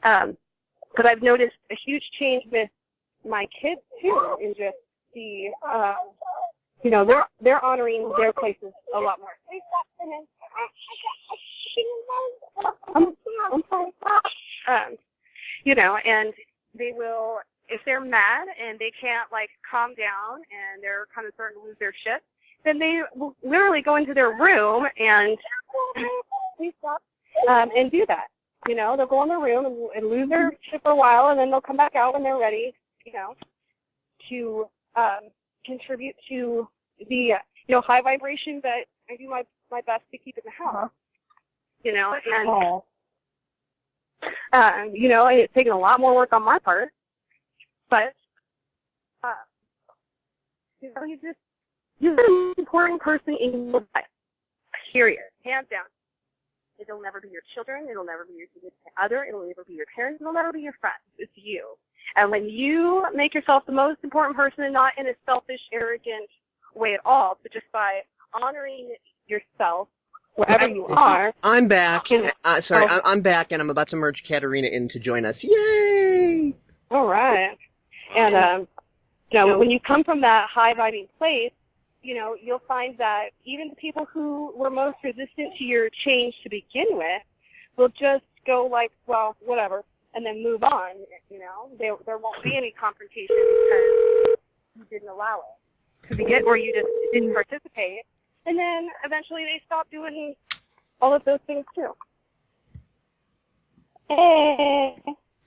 But I've noticed a huge change with my kids, too, in just the, you know, they're honoring their places a lot more. I'm sorry. You know, and they will, if they're mad and they can't, like, calm down and they're kind of starting to lose their shit, then they will literally go into their room and do that. You know, they'll go in their room and lose their shit for a while, and then they'll come back out when they're ready, you know, to contribute to the, you know, high vibration that I do my best to keep in the house. You know, and, you know, it's taken a lot more work on my part, but, you know, you're the most important person in your life, period, hands down. It'll never be your children, it'll never be your significant other, it'll never be your parents, it'll never be your friends. It's you. And when you make yourself the most important person, and not in a selfish, arrogant way at all, but just by honoring yourself wherever you are. I'm back. I'm back, and I'm about to merge Katerina in to join us. Yay! All right. And, you know, when you come from that high-vibing place, you know, you'll find that even the people who were most resistant to your change to begin with will just go like, well, whatever, and then move on, you know. There won't be any confrontation because you didn't allow it to begin, or you just didn't participate. And then eventually they stop doing all of those things too. Hey!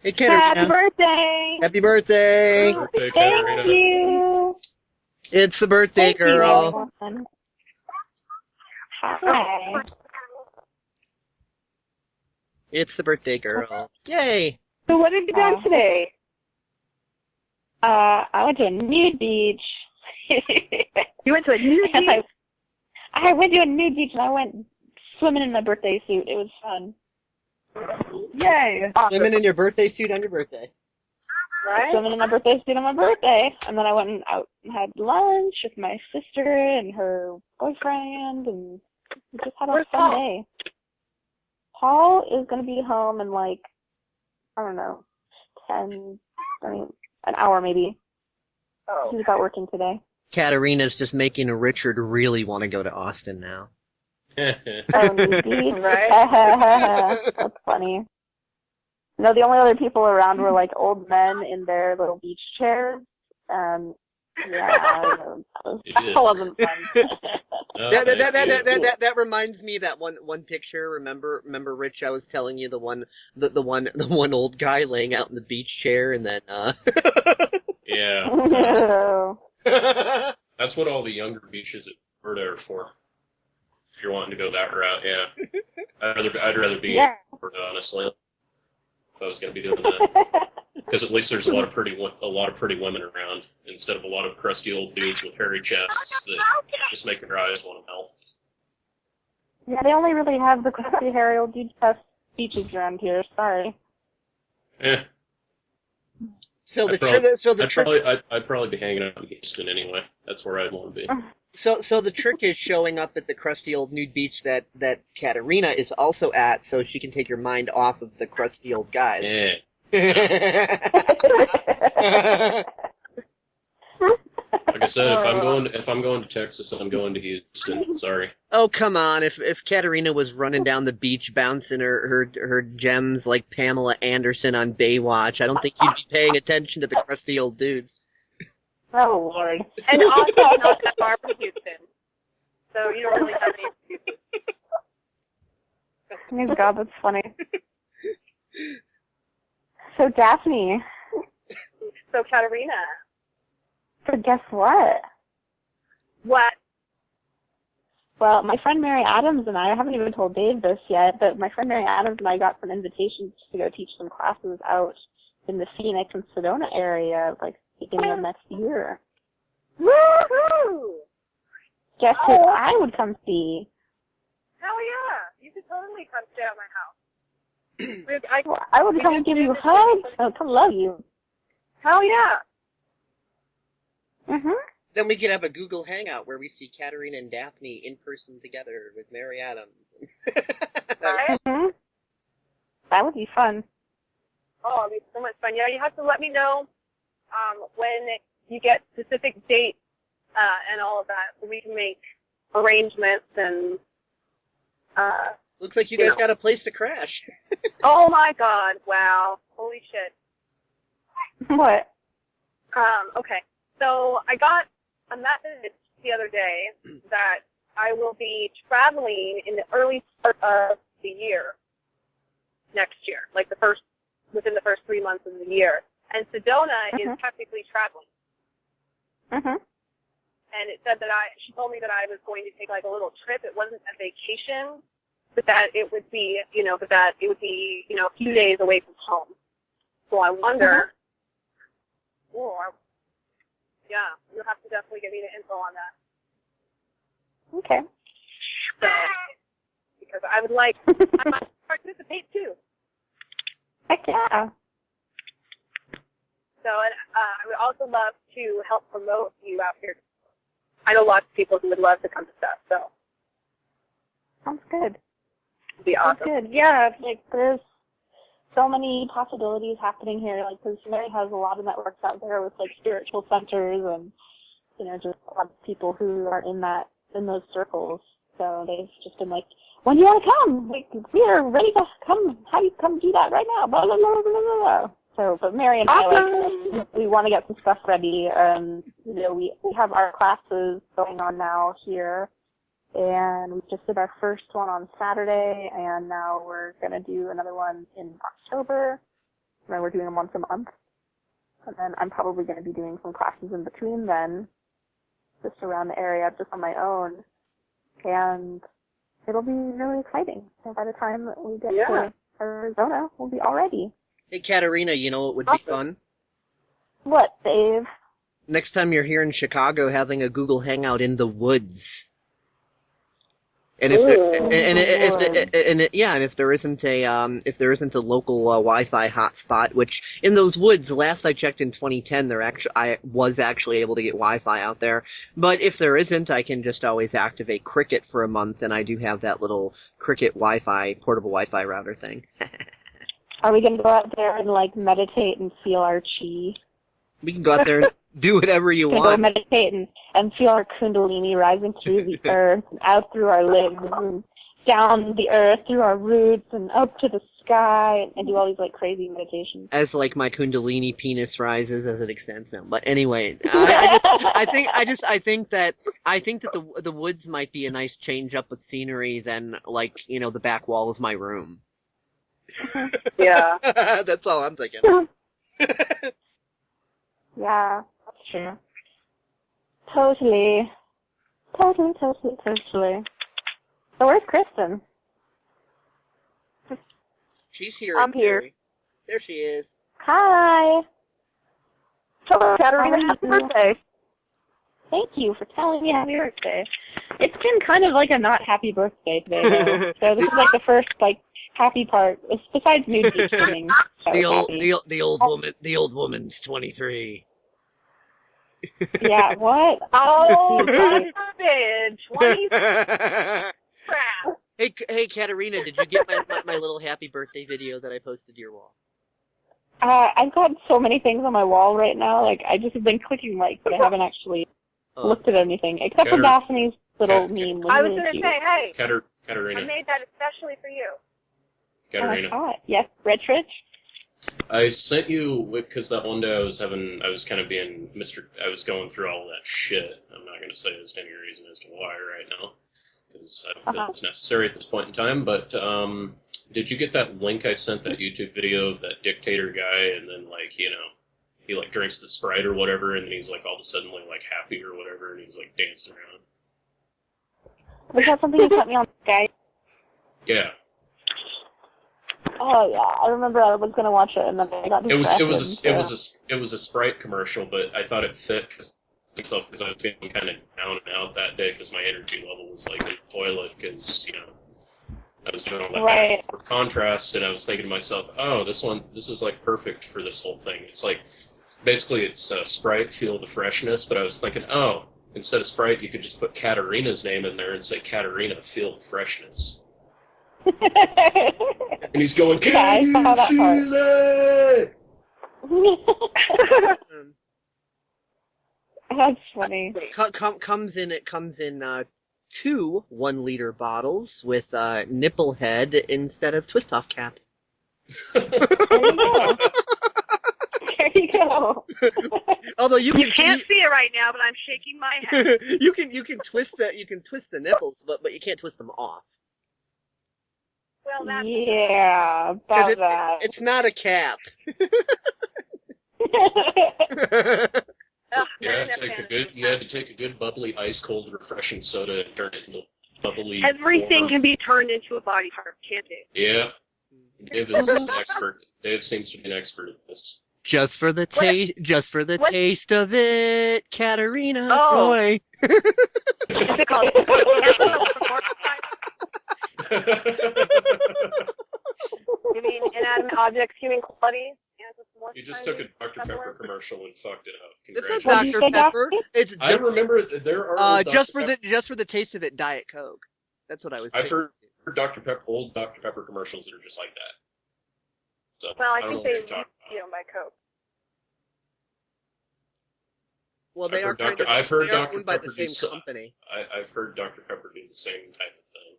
Hey, Katerina. Happy birthday! Happy birthday! Thank you! It's the birthday girl. Hi. It's the birthday girl. Yay! So what have you done today? I went to a nude beach. You went to a nude beach? I went to a nude beach and I went swimming in my birthday suit. It was fun. Yay! Swimming in your birthday suit on your birthday. Right? Swimming in my birthday suit on my birthday. And then I went out and had lunch with my sister and her boyfriend, and we just had a fun day. Paul is going to be home in like, I don't know, an hour maybe. Oh. He's out working today. Katerina's just making Richard really want to go to Austin now. Right? That's funny. No, the only other people around were like old men in their little beach chairs. Yeah, that wasn't fun. That reminds me of that one picture. Remember, Rich? I was telling you the one old guy laying out in the beach chair, and then Yeah. That's what all the younger beaches at Florida are for. If you're wanting to go that route, yeah. I'd rather be in Florida, honestly. If I was going to be doing that, because at least there's a lot of pretty women around instead of a lot of crusty old dudes with hairy chests that just make your eyes want to melt. Yeah, they only really have the crusty hairy old dude chest beaches around here. Sorry. Yeah. I'd probably be hanging out in Houston anyway. That's where I'd want to be. So the trick is showing up at the crusty old nude beach that Katerina is also at, so she can take your mind off of the crusty old guys. Yeah. Like I said, if I'm going to Texas, I'm going to Houston. Sorry. Oh, come on. If Katerina was running down the beach bouncing her gems like Pamela Anderson on Baywatch, I don't think you'd be paying attention to the crusty old dudes. Oh, Lord. And Austin's not that far from Houston, so you don't really have any excuses. Oh, God, that's funny. So, Daphne. So, Katerina. So, guess what? What? Well, my friend Mary Adams and I haven't even told Dave this yet, but my friend Mary Adams and I got some invitations to go teach some classes out in the Phoenix and Sedona area, like, beginning of next year. Woohoo! Guess who I would come see? Hell yeah! You could totally come stay at my house. I would come give you hugs. I would come love you. Hell yeah. Mhm. Then we could have a Google Hangout where we see Katerina and Daphne in person together with Mary Adams. Right? Mhm. That would be fun. Oh, it'd be so much fun. Yeah, you have to let me know when you get specific dates and all of that, so we can make arrangements and. Looks like you guys got a place to crash. Oh my God! Wow! Holy shit! What? Okay. So I got a message the other day that I will be traveling in the early part of the year next year, like within the first 3 months of the year. And Sedona is technically traveling. Mhm. And it said that she told me that I was going to take like a little trip. It wasn't a vacation, but that it would be, a few days away from home. So I wonder, yeah, you'll have to definitely give me the info on that. Okay. So, because I would like to participate too. Heck yeah. So, and I would also love to help promote you out here. I know lots of people who would love to come to stuff, so. Sounds good. It'd be awesome. Sounds good. Yeah, like there's so many possibilities happening here. Like, because Mary has a lot of networks out there with like spiritual centers and just a lot of people who are in those circles. So they've just been like, when do you want to come? We are ready to come. Have you come do that right now? Blah blah blah blah blah. So, but Mary and I, we want to get some stuff ready. We have our classes going on now here, and we just did our first one on Saturday, and now we're going to do another one in October. And then we're doing them once a month. And then I'm probably going to be doing some classes in between then, just around the area, just on my own. And it'll be really exciting. And by the time that we get to Arizona, we'll be all ready. Hey, Katerina, you know what would be fun? What, Dave? Next time you're here in Chicago, having a Google Hangout in the woods. And if there isn't a local Wi-Fi hotspot, which in those woods, last I checked in 2010, I was actually able to get Wi-Fi out there. But if there isn't, I can just always activate Cricket for a month, and I do have that little Cricket Wi-Fi portable Wi-Fi router thing. Are we going to go out there and, meditate and feel our chi? We can go out there and do whatever you want. Go meditate and feel our kundalini rising through the earth and out through our limbs and down the earth through our roots and up to the sky and do all these, crazy meditations. As, my kundalini penis rises as it extends now. But anyway, I think that the woods might be a nice change up of scenery than, the back wall of my room. Yeah. That's all I'm thinking. Yeah, that's true. Totally. So where's Kristen? She's here. I'm here. Theory. There she is. Hi. Hello, Katerina. Happy birthday. Thank you for telling me happy birthday. It's been kind of like a not happy birthday today, though. So this is the first, happy part, besides nude beach swimming. The old woman's 23. Yeah, what? Oh, garbage! 20 crap. Hey, Katerina, did you get my little happy birthday video that I posted to your wall? I've got so many things on my wall right now. I just have been clicking but I haven't actually looked at anything except for Daphne's little meme. I was going to say, hey, Katerina. I made that especially for you. Katerina. Yes, Rich. I sent you, because that one day I was going through all that shit. I'm not going to say there's any reason as to why right now, because I don't feel it's necessary at this point in time, but did you get that link I sent, that YouTube video of that dictator guy, and then, he, drinks the Sprite or whatever, and then he's, all of a sudden, happy or whatever, and he's, dancing around? Was that something you sent me on Skype? Yeah. Oh yeah, I remember I was gonna watch it and then I got distracted. It was a Sprite commercial, but I thought it fit because I was feeling kind of down and out that day because my energy level was in the toilet because I was doing all that Right. for contrast, and I was thinking to myself, oh, this is like perfect for this whole thing. It's like, basically it's Sprite, feel the freshness, but I was thinking, oh, instead of Sprite, you could just put Katerina's name in there and say, Katerina, feel the freshness. And he's going, Yeah, can I you saw that feel it? That's funny. Comes in 2 1-liter bottles with nipple head instead of twist off cap. There you go. There you go. Although you You can't see it right now, but I'm shaking my head. you can twist the nipples, but you can't twist them off. Well, that's Yeah, about that. It's not a cap. ugh, You men had and to their take a fantasies. good, you had to take a good bubbly, ice cold, refreshing soda and turn it into bubbly. Everything warm. can be turned into a body part, can't it? Yeah. Dave is an expert. Dave seems to be an expert at this. Just for the taste of it, Katerina Oh. Roy. Is it called You mean inanimate objects, human qualities? You just took a Dr. Pepper commercial and fucked it up. It's not What did you Dr. say, Pepper. Daphne? It's I just remember there are just for the taste of it, Diet Coke. That's what I was saying. I've heard old Dr. Pepper commercials that are just like that. So, Well, I don't know think what they you're talking you know, by Coke. Well, they I've are heard kind of I've heard they are Dr. owned by Pepper the same do so- company. I've heard Dr. Pepper do the same type of thing.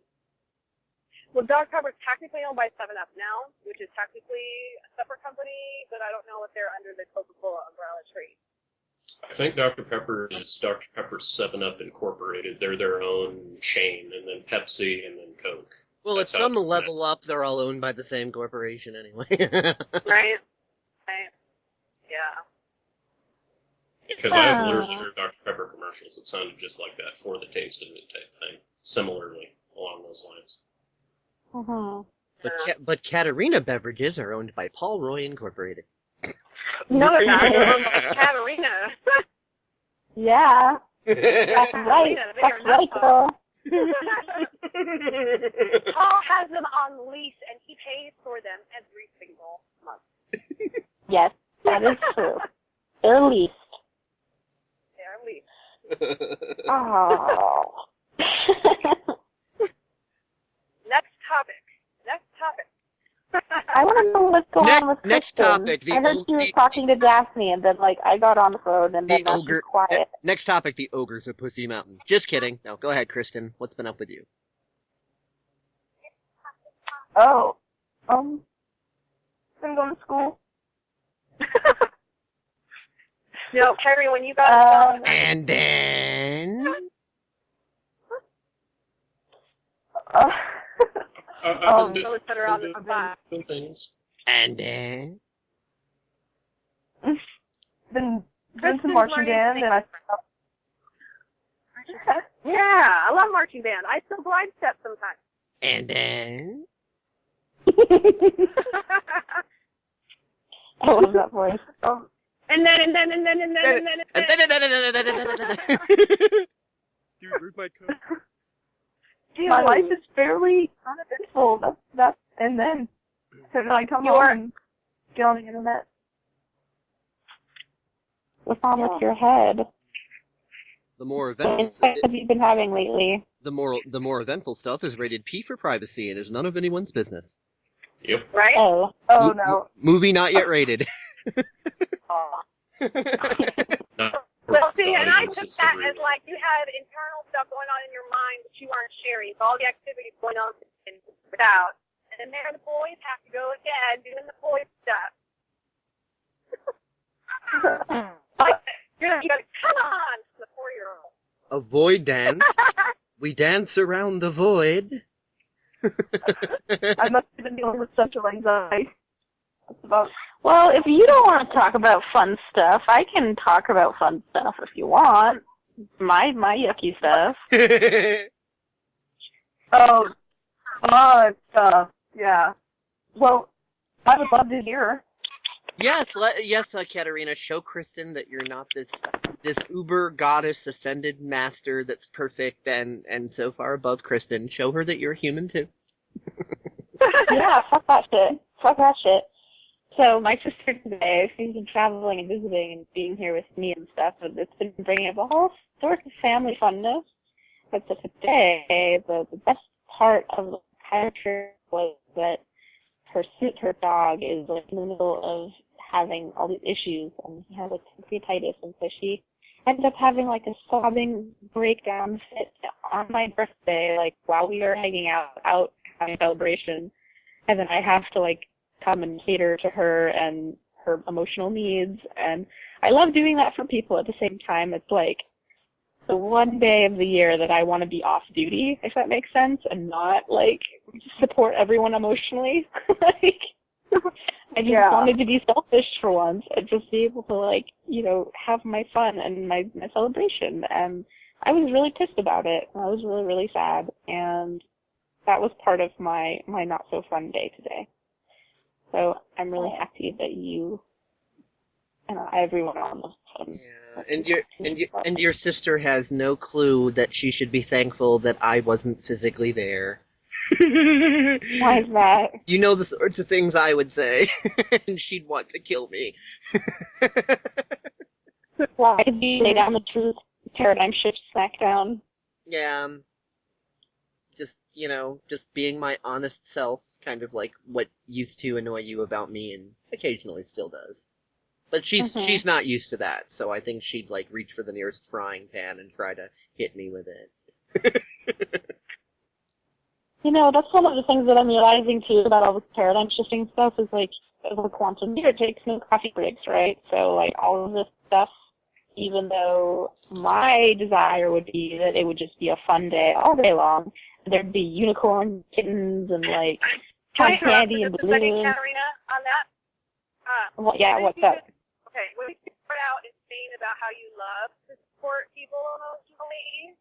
Well, Dr. Pepper's technically owned by 7-Up now, which is technically a separate company, but I don't know if they're under the Coca-Cola umbrella tree. I think Dr. Pepper is Dr. Pepper 7-Up Incorporated. They're their own chain, and then Pepsi, and then Coke. Well, at That's how some it's level up, they're all owned by the same corporation anyway. Right? Right. Yeah. Because I've literally heard Dr. Pepper commercials that sounded just like that, for the taste of it type thing. Similarly, along those lines. But Katerina beverages are owned by Paul Roy Incorporated. No, they're not. They're owned by Katerina. Yeah. That's right. Katerina, they are That's right, not girl. Paul has them on lease, and he pays for them every single month. Yes, that is true. They're leased. They're leased. Oh. Next topic. I want to know what's going on with Kristen. Next topic. I heard she was talking to Daphne, and then I got on the phone, and then The she's ogre. quiet. Next topic: the ogres of Pussy Mountain. Just kidding. No, go ahead, Kristen. What's been up with you? Oh. Been going to school. No, Carrie, when you got And then. I've been those that are on the spot. doing things. And then. Been doing Kristen's some marching learning band, and I. Yeah, I love marching band. I still blind step sometimes. And then. I love that voice. And then. Dude, where's my coat? My life is fairly uneventful. That's and then I come home and get on the internet. What's wrong with your head? The more What eventful, insights have you been having lately? the more eventful stuff is rated P for privacy and is none of anyone's business. Yep. Right? Oh no. Movie not yet rated. Well, see, and I took that as like you had internal stuff going on in your mind that you aren't sharing. So all the activities going on without. And then there the boys have to go again doing the boy stuff. Like, you gotta come on, the 4-year-old. A void dance. We dance around the void. I must have been dealing with social anxiety. That's about. Well, if you don't want to talk about fun stuff, I can talk about fun stuff if you want. My yucky stuff. Oh, yeah. Well, I would love to hear. Yes, Katerina, show Kristen that you're not this uber goddess ascended master that's perfect and so far above Kristen. Show her that you're human too. Yeah, fuck that shit. Fuck that shit. So my sister today, she's been traveling and visiting and being here with me and stuff, and it's been bringing up a whole sort of family funness. But so today, the best part of the entire trip was that her dog is like in the middle of having all these issues, and he has like pancreatitis, and so she ended up having like a sobbing breakdown fit on my birthday, like while we were hanging out having a celebration, and then I have to like come and cater to her and her emotional needs, and I love doing that for people. At the same time, it's like the one day of the year that I want to be off duty, if that makes sense, and not like support everyone emotionally. Like, I just wanted to be selfish for once and just be able to, like, you know, have my fun and my celebration. And I was really pissed about it. I was really, really sad. And that was part of my not so fun day today. So I'm really happy that you and everyone on the phone. Yeah, and your sister has no clue that she should be thankful that I wasn't physically there. Why is that? You know the sorts of things I would say, and she'd want to kill me. Why did you lay down the truth? Paradigm shift smackdown. Yeah, just, you know, just being my honest self, kind of like what used to annoy you about me, and occasionally still does. But she's not used to that, so I think she'd like reach for the nearest frying pan and try to hit me with it. You know, that's one of the things that I'm realizing too about all this paradigm shifting stuff is like the quantum meter takes no coffee breaks, right? So like all of this stuff, even though my desire would be that it would just be a fun day all day long, there'd be unicorn kittens and like cotton candy and balloons. Katerina, on that? What's up? Okay, what you start out is saying about how you love to support people emotionally,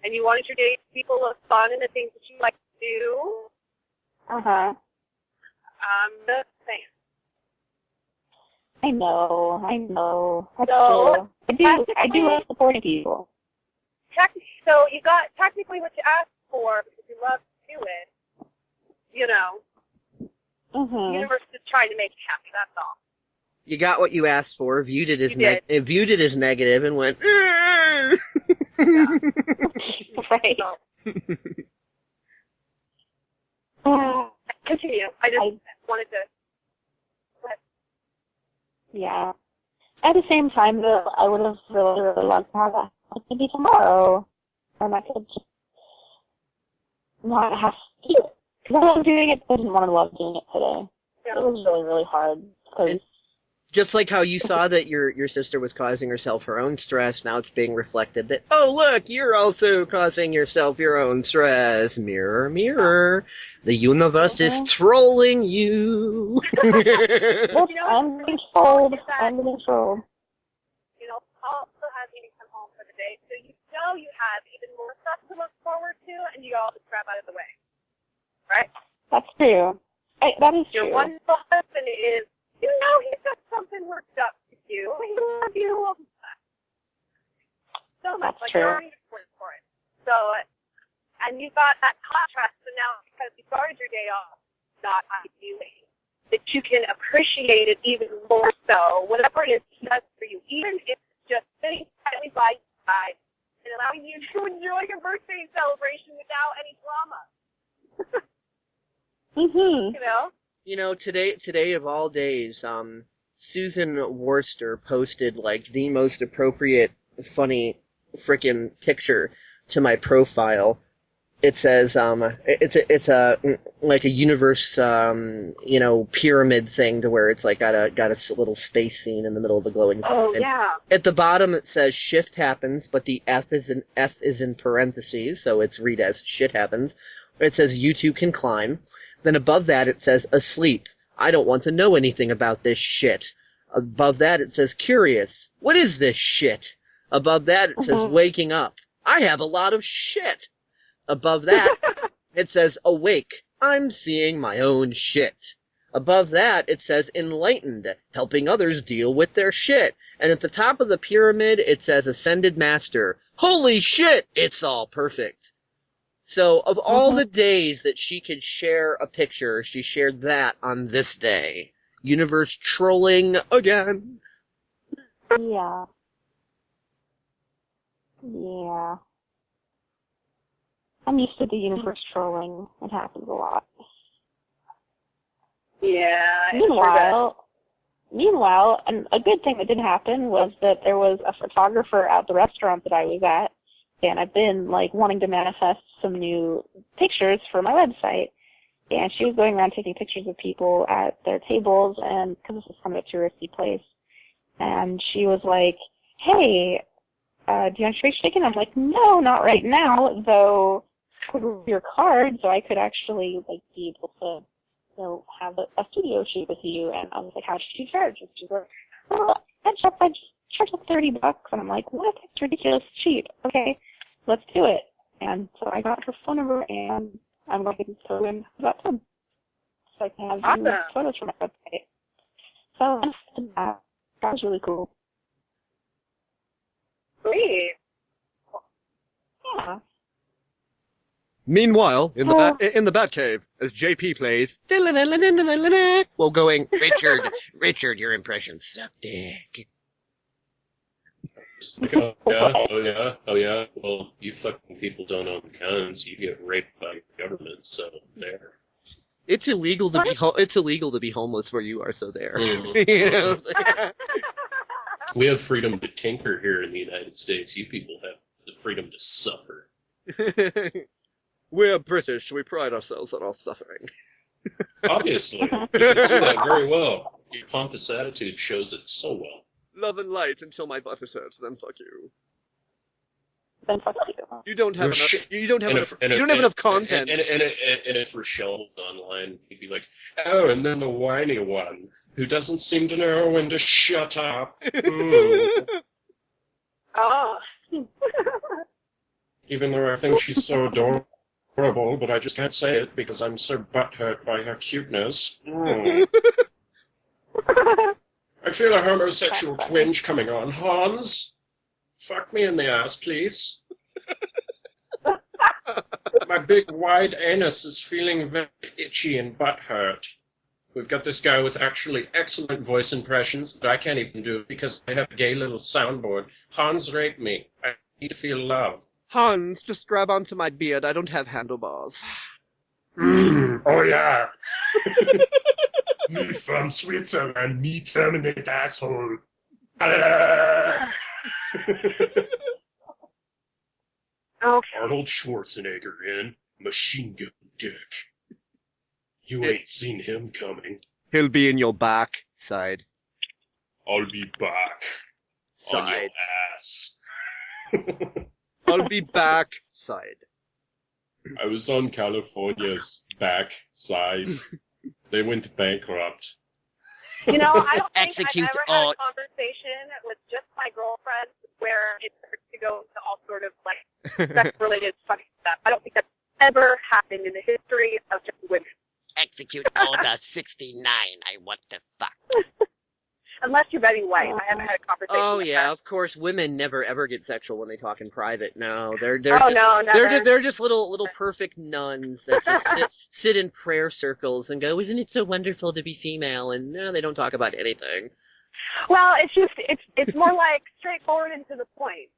and you wanted your day to be full of fun and the things that you like to do. The same. I know. That's true. I do love supporting people. So you got technically what you asked for because you love to do it. You know. The universe is trying to make you happy, that's all. You got what you asked for, viewed it as negative, and went, yeah. Right. Continue. I just wanted to... Yeah. At the same time, though, I would have really, really loved to have that maybe tomorrow, and I could just not have to do it. Because I love doing it, but I didn't want to love doing it today. Yeah. It was really, really hard. And just like how you saw that your sister was causing herself her own stress, now it's being reflected that, oh, look, you're also causing yourself your own stress. Mirror, mirror. The universe is trolling you. Well, I'm being trolled. I'm being trolled. You know, Paul still has me to come home for the day, so you know you have even more stuff to look forward to, and you all just grab out of the way. Right? That's true. That is true. Your wonderful husband is, you know, he's got something worked up to you. He loves you so much. That's like true. you're already for it. So, and you got that contrast, so now because you started your day off not ideally, that you can appreciate it even more so, whatever it is he does for you, even if it's just sitting quietly by your side and allowing you to enjoy your birthday celebration without any drama. You know, today of all days, Susan Worcester posted like the most appropriate, funny, frickin' picture to my profile. It says, it's a like a universe, pyramid thing to where it's like got a little space scene in the middle of a glowing. Oh yeah. At the bottom it says shift happens, but the F is in parentheses, so it's read as shit happens. It says you too can climb. Then above that it says asleep. I don't want to know anything about this shit. Above that it says curious. What is this shit? Above that it says waking up. I have a lot of shit. Above that it says awake. I'm seeing my own shit. Above that it says enlightened, helping others deal with their shit. And at the top of the pyramid it says ascended master. Holy shit, it's all perfect. So, of all the days that she could share a picture, she shared that on this day. Universe trolling again. Yeah. Yeah. I'm used to the universe trolling. It happens a lot. Yeah. Meanwhile, and a good thing that did happen was that there was a photographer at the restaurant that I was at, and I've been, like, wanting to manifest some new pictures for my website. And she was going around taking pictures of people at their tables, and because this is kind of a touristy place. And she was like, "Hey, do you want your picture taken?" I'm like, "No, not right now, though could your card so I could actually, like, be able to, you know, have a studio shoot with you." And I was like, "How much do you charge?" And she's like, "Well, I just charge like $30. And I'm like, "What? That's ridiculous cheap. Okay, let's do it." And so I got her phone number, and I'm going to throw in about 10. So I can have new photos for my website. So that was really cool. Sweet. Yeah. Meanwhile, in the Batcave, as JP plays, while going, Richard, your impression sucked dick. It's like, oh yeah. Well, you fucking people don't own guns. You get raped by the government, so there. It's illegal to be homeless where you are, so there. You know? We have freedom to tinker here in the United States. You people have the freedom to suffer. We're British. We pride ourselves on our suffering. Obviously, you can see that very well. Your pompous attitude shows it so well. Love and light until my butt is hurt, then fuck you. Then fuck you. You don't have enough content. And if Rochelle was online, he'd be like, "Oh, and then the whiny one who doesn't seem to know when to shut up." Oh. Even though I think she's so adorable, but I just can't say it because I'm so butthurt by her cuteness. I feel a homosexual twinge coming on. Hans, fuck me in the ass, please. My big wide anus is feeling very itchy and butthurt. We've got this guy with actually excellent voice impressions that I can't even do because I have a gay little soundboard. Hans, rape me. I need to feel love. Hans, just grab onto my beard. I don't have handlebars. Oh yeah. Me from Switzerland, me terminate asshole. Arnold Schwarzenegger in Machine Gun Dick. You ain't seen him coming. He'll be in your back side. I'll be back. On your Side. ass. I'll be back side. I was on California's back side. They went bankrupt. You know, I don't think Execute I've ever had a conversation with just my girlfriend where it starts to go to all sort of, like, sex-related funny stuff. I don't think that's ever happened in the history of just women. Execute Order 69. I want to fuck. Unless you're Betty White. I haven't had a conversation Oh with yeah, her. of course. Women never ever get sexual when they talk in private. No, they're Oh, just, no, never. they're just little perfect nuns that just sit in prayer circles and go, "Isn't it so wonderful to be female?" And no, they don't talk about anything. Well, it's just, it's more like straightforward and to the point.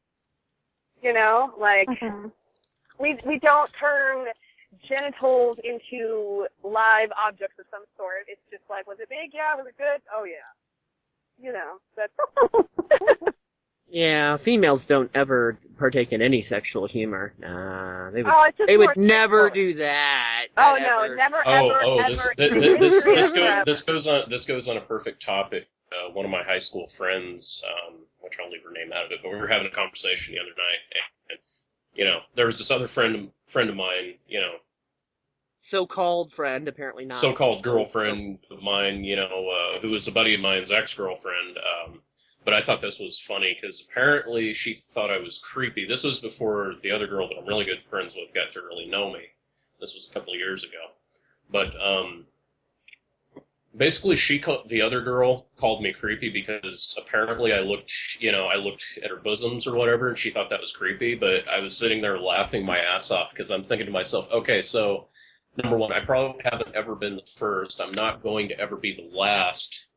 You know? Like, we don't turn genitals into live objects of some sort. It's just like, was it big? Yeah. Was it good? Oh, yeah. You know, that's... Yeah, females don't ever partake in any sexual humor. Nah, they would, Oh, it's just they would more never straightforward. do that. Oh, Not no, ever. never, ever, This goes on a perfect topic. One of my high school friends, which I'll leave her name out of it, but we were having a conversation the other night, and you know, there was this other friend of mine, you know, So-called friend, apparently not. so-called girlfriend of mine, you know, who was a buddy of mine's ex-girlfriend. But I thought this was funny because apparently she thought I was creepy. This was before the other girl that I'm really good friends with got to really know me. This was a couple of years ago. But Basically, the other girl called me creepy because apparently I looked at her bosoms or whatever, and she thought that was creepy. But I was sitting there laughing my ass off because I'm thinking to myself, okay, so number one, I probably haven't ever been the first. I'm not going to ever be the last.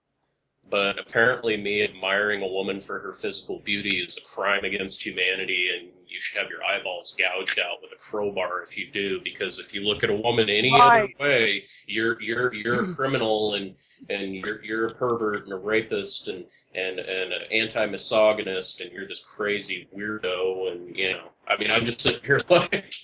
But apparently, me admiring a woman for her physical beauty is a crime against humanity, and you should have your eyeballs gouged out with a crowbar if you do. Because if you look at a woman any other way, you're a criminal, and you're a pervert and a rapist and an anti-misogynist, and you're this crazy weirdo. And I mean, I'm just sitting here like,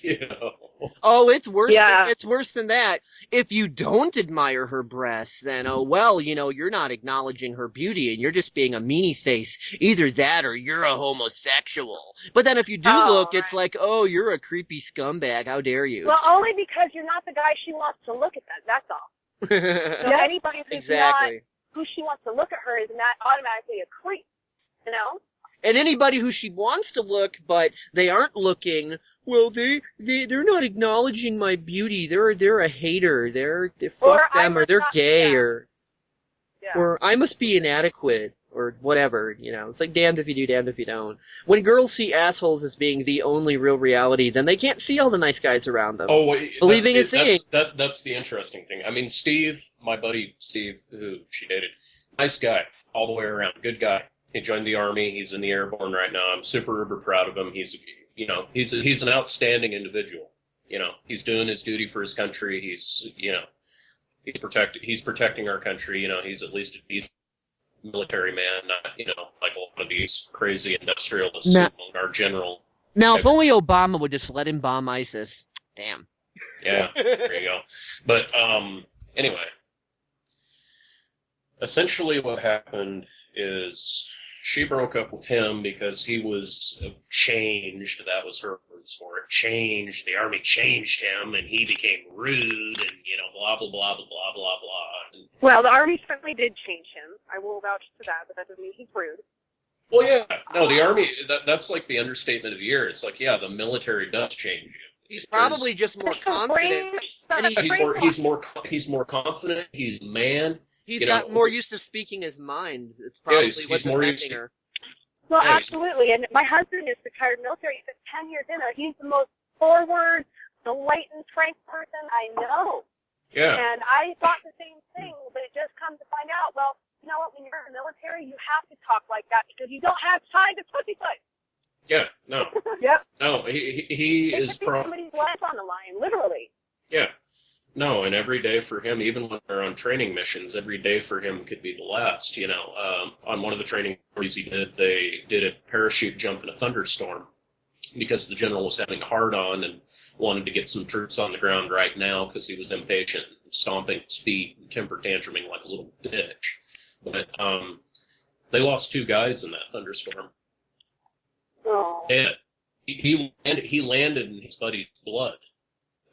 Oh, it's worse. Yeah. It's worse than that. If you don't admire her breasts, then you're not acknowledging her beauty, and you're just being a meanie face. Either that, or you're a homosexual. But then if you do look, it's like, oh, you're a creepy scumbag. How dare you? Well, only because you're not the guy she wants to look at. That's all. So anybody who's not who she wants to look at her is not automatically a creep. And anybody who she wants to look, but they aren't looking. Well, they're not acknowledging my beauty. They're a hater. They're fuck them, or they're gay, or I must be inadequate, or whatever. It's like damned if you do, damned if you don't. When girls see assholes as being the only real reality, then they can't see all the nice guys around them. Oh, believing and seeing. That's the interesting thing. I mean, Steve, my buddy Steve, who she dated, nice guy all the way around, good guy. He joined the Army. He's in the Airborne right now. I'm super uber proud of him. He's an outstanding individual. He's doing his duty for his country. He's protecting our country. He's at least a military man, not, like a lot of these crazy industrialists among our general. Now, if only Obama would just let him bomb ISIS. Damn. Yeah, there you go. But, anyway. Essentially what happened is she broke up with him because he was changed. That was her words for it. Changed. The Army changed him, and he became rude, and blah blah blah blah blah blah blah. Well, the Army certainly did change him. I will vouch for that, but that doesn't mean he's rude. Well, yeah, no, the Army. That's like the understatement of the year. It's like, yeah, the military does change you. He's probably just more confident. He's more confident. He's a man. He's got more used to speaking his mind. It's probably what's affecting her. Well, absolutely. And my husband is retired military. He's 10 years in. He's the most forward, polite, and frank person I know. Yeah. And I thought the same thing, but it just comes to find out, well, you know what? When you're in the military, you have to talk like that because you don't have time to pussyfoot. Yeah. No. Yep. No. He is somebody's life on the line, literally. Yeah. No, and every day for him, even when they're on training missions, every day for him could be the last. On one of the training parties he did, they did a parachute jump in a thunderstorm because the general was having a hard-on and wanted to get some troops on the ground right now because he was impatient, stomping his feet, and temper tantruming like a little bitch. But they lost 2 guys in that thunderstorm. Oh. Dead. He landed in his buddy's blood.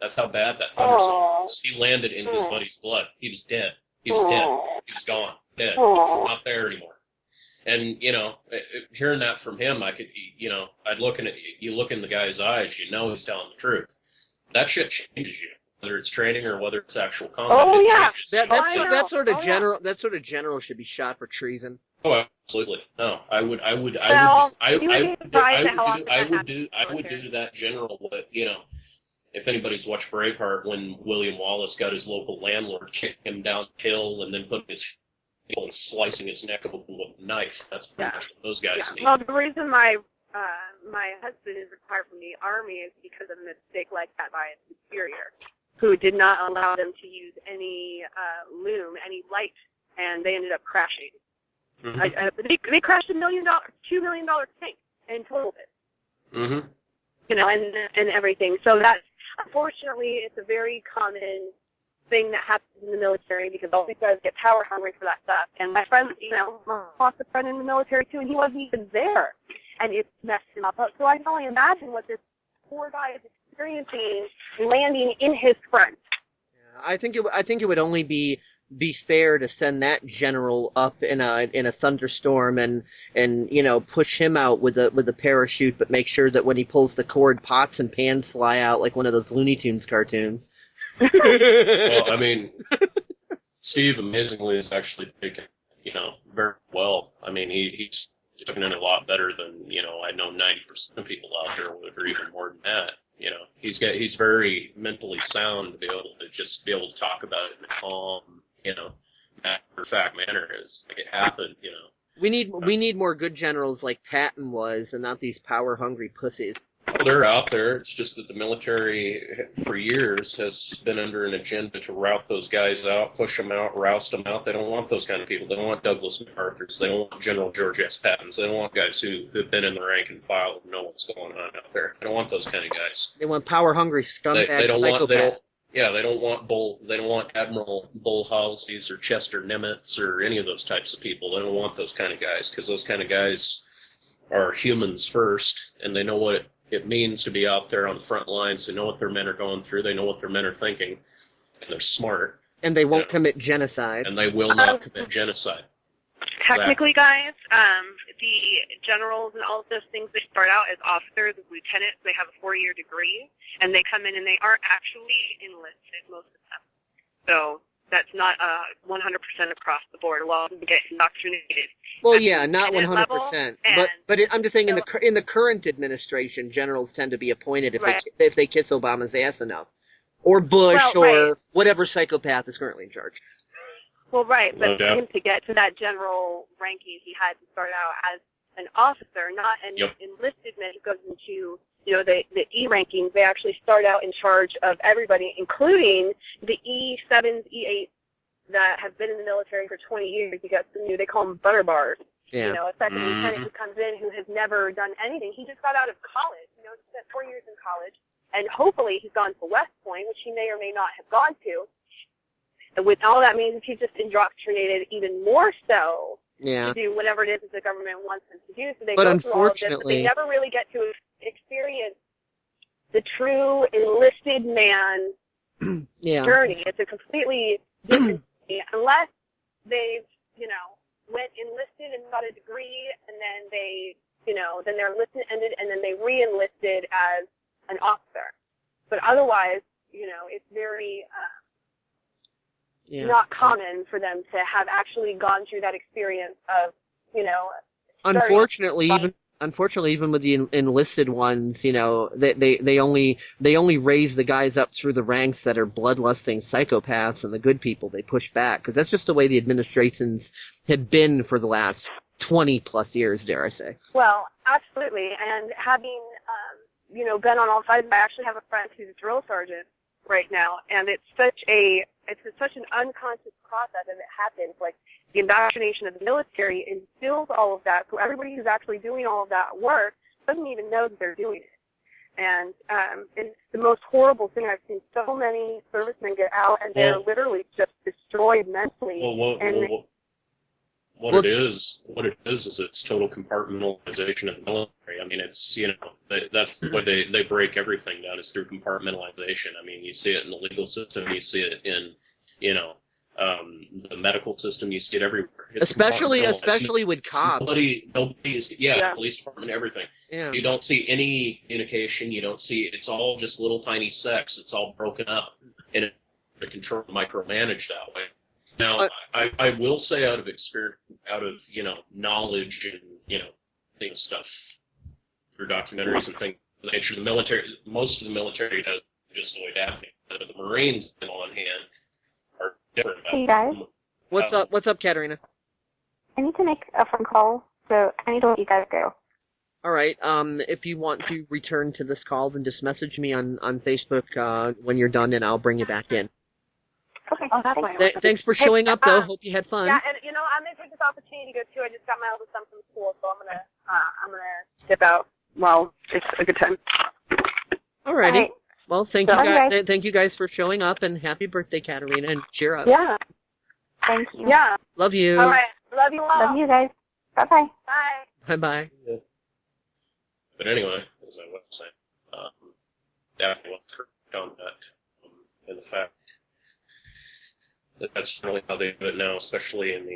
That's how bad that thunderstorm was. He landed in his buddy's blood. He was dead. He was dead. He was gone. Dead. Not there anymore. And, hearing that from him, I could, I'd look in the guy's eyes, he's telling the truth. That shit changes you. Whether it's training or whether it's actual combat. Oh, yeah. That sort of general should be shot for treason. Oh, absolutely. No, I would do to that general what, if anybody's watched Braveheart, when William Wallace got his local landlord kicked him downhill and then put his and slicing his neck open with a knife. That's pretty much what those guys need. Well, the reason my husband is retired from the Army is because of a mistake like that by a superior who did not allow them to use any loom, any light, and they ended up crashing. Mm-hmm. They crashed $2 million tank and totaled it. Mm-hmm. And everything. So that's, unfortunately, it's a very common thing that happens in the military because all these guys get power hungry for that stuff. And my friend, lost a friend in the military too, and he wasn't even there. And it messed him up. So I can only imagine what this poor guy is experiencing landing in his front. Yeah, I think it would only be fair to send that general up in a thunderstorm and push him out with a parachute, but make sure that when he pulls the cord, pots and pans fly out like one of those Looney Tunes cartoons. Well, I mean, Steve, amazingly, is actually taken, very well. I mean, he's taken it a lot better than, I know 90% of people out there would, or even more than that. He's very mentally sound to be able to talk about it in a calm, matter-of-fact manner. Is like it happened, We need more good generals like Patton was, and not these power-hungry pussies. Well, they're out there. It's just that the military, for years, has been under an agenda to rout those guys out, push them out, roust them out. They don't want those kind of people. They don't want Douglas MacArthur's. They don't want General George S. Pattons. They don't want guys who've been in the rank and file and know what's going on out there. They don't want those kind of guys. They want power-hungry scumbag psychopaths. They don't want Admiral Bull Halseys or Chester Nimitz or any of those types of people. They don't want those kind of guys, because those kind of guys are humans first, and they know what it means to be out there on the front lines. They know what their men are going through. They know what their men are thinking, and they're smart. And they won't commit genocide. And they will not commit genocide. Technically, guys, the generals and all of those things, they start out as officers, as lieutenants. They have a 4-year degree, and they come in and they aren't actually enlisted, most of them. So that's not 100% across the board. Well, they get indoctrinated. Well, yeah, not 100%. But I'm just saying, in the current administration, generals tend to be appointed if they kiss Obama's ass enough, or Bush, or whatever psychopath is currently in charge. Well, right, but for him to get to that general ranking, he had to start out as an officer, not an enlisted man who goes into, the E rankings. They actually start out in charge of everybody, including the E7s, E8s that have been in the military for 20 years. You got some new, they call them butter bars. Yeah. A second lieutenant who comes in who has never done anything. He just got out of college, spent 4 years in college, and hopefully he's gone to West Point, which he may or may not have gone to. With all that means, he's just indoctrinated even more so to do whatever it is that the government wants them to do. So they go through all of this, but they never really get to experience the true enlisted man journey. It's a completely different thing, unless they've, went enlisted and got a degree, and then they, then their enlistment ended, and then they re-enlisted as an officer. But otherwise, it's very... not common for them to have actually gone through that experience of, Unfortunately, even with the enlisted ones, they only raise the guys up through the ranks that are bloodlusting psychopaths, and the good people they push back, because that's just the way the administrations have been for the last 20 plus years, dare I say. Well, absolutely, and having been on all sides, I actually have a friend who's a drill sergeant right now, and it's such an unconscious process as it happens. Like, the indoctrination of the military instills all of that, so everybody who's actually doing all of that work doesn't even know that they're doing it. And it's the most horrible thing. I've seen so many servicemen get out, and they're literally just destroyed mentally. What it is it's total compartmentalization of the military. I mean, it's, that's the way they break everything down, is through compartmentalization. I mean, you see it in the legal system, you see it in, the medical system, you see it everywhere. It's especially with cops. Police department, everything. Yeah. You don't see any communication, it's all just little tiny sects. It's all broken up and controlled, micromanaged that way. Now, I will say out of experience, knowledge and, seeing stuff through documentaries and things of the nature, the military, most of the military does just the way Daphne does. The Marines, on one hand, are different. Hey, guys. What's up, Katerina? I need to make a phone call, so I need to let you guys go. All right. If you want to return to this call, then just message me on Facebook when you're done, and I'll bring you back in. Okay. Oh, that's fine. Thanks for showing up, though. Hope you had fun. Yeah, and I'm gonna take this opportunity to go too. I just got my eldest son from school, so I'm gonna dip out. Well, it's a good time. Alrighty. Right. Well, thank you guys for showing up, and happy birthday, Katerina, and cheer up. Yeah. Thank you. Yeah. Love you. All right. Love you all. Love you guys. Bye-bye. Bye. Bye-bye. Yeah. But anyway, as I was saying, Daphne was correct on that, and the fact that's really how they do it now, especially in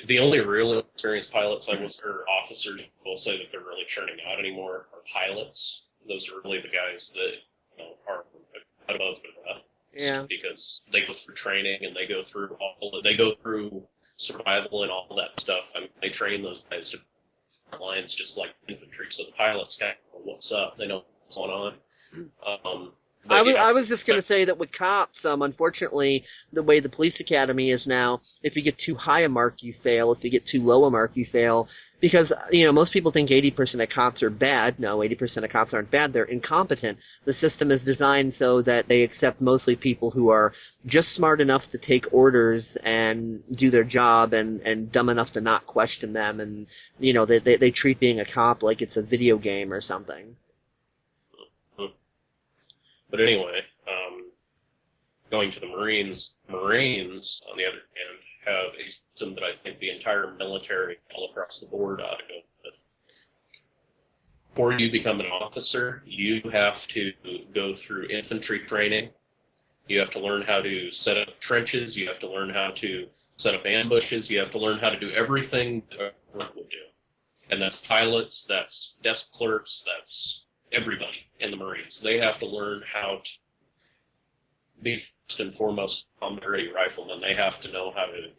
the only real experienced pilots or officers will say that they're really churning out anymore are pilots. Those are really the guys that are above the Yeah. because they go through training and they go through survival and all that stuff. I mean, they train those guys to front lines just like infantry, so the pilots kind of know what's up. They know what's going on. I was just going to say that with cops, unfortunately, the way the police academy is now, if you get too high a mark, you fail. If you get too low a mark, you fail. Because, most people think 80% of cops are bad. No, 80% of cops aren't bad. They're incompetent. The system is designed so that they accept mostly people who are just smart enough to take orders and do their job and dumb enough to not question them. And, they treat being a cop like it's a video game or something. But anyway, going to the Marines, on the other hand, have a system that I think the entire military all across the board ought to go with. Before you become an officer, you have to go through infantry training. You have to learn how to set up trenches. You have to learn how to set up ambushes. You have to learn how to do everything that a grunt would do. And that's pilots, that's desk clerks, that's everybody in the Marines. They have to learn how to be first and foremost combat-ready riflemen. They have to know how to,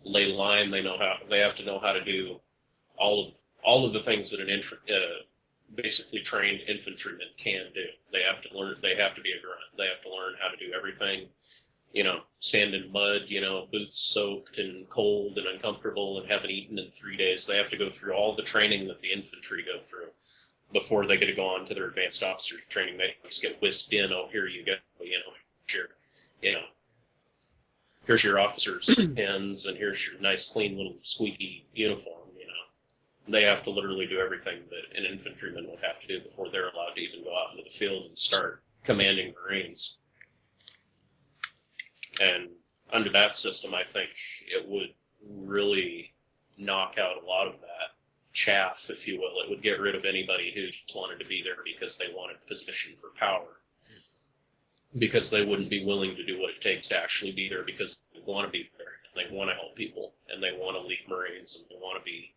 lay line. They have to know how to do all of the things that an basically trained infantryman can do. They have to learn. They have to be a grunt. They have to learn how to do everything. Stand in mud. Boots soaked and cold and uncomfortable and haven't eaten in 3 days. They have to go through all the training that the infantry go through before they get to go on to their advanced officer training. They just get whisked in. Oh, here you go. Here's your officer's pins, and here's your nice, clean little squeaky uniform. They have to literally do everything that an infantryman would have to do before they're allowed to even go out into the field and start commanding Marines. And under that system, I think it would really knock out a lot of that chaff, if you will. It would get rid of anybody who just wanted to be there because they wanted position for power. Because they wouldn't be willing to do what it takes to actually be there because they want to be there, and they want to help people, and they want to lead Marines, and they want to be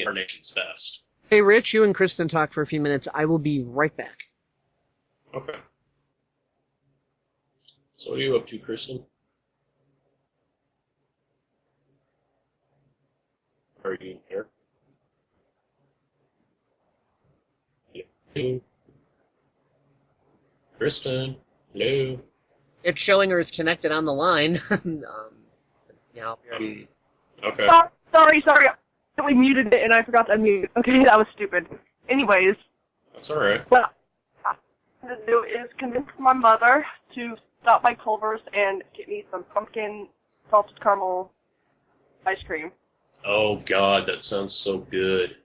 our nation's best. Hey, Rich, you and Kristen talk for a few minutes. I will be right back. Okay. So what are you up to, Kristen? Are you here? Yeah. Kristen, hello. It's showing her is connected on the line. Okay. Sorry. We muted it and I forgot to unmute. Okay, that was stupid. Anyways. That's alright. What I have to do is convince my mother to stop by Culver's and get me some pumpkin salted caramel ice cream. Oh god, that sounds so good.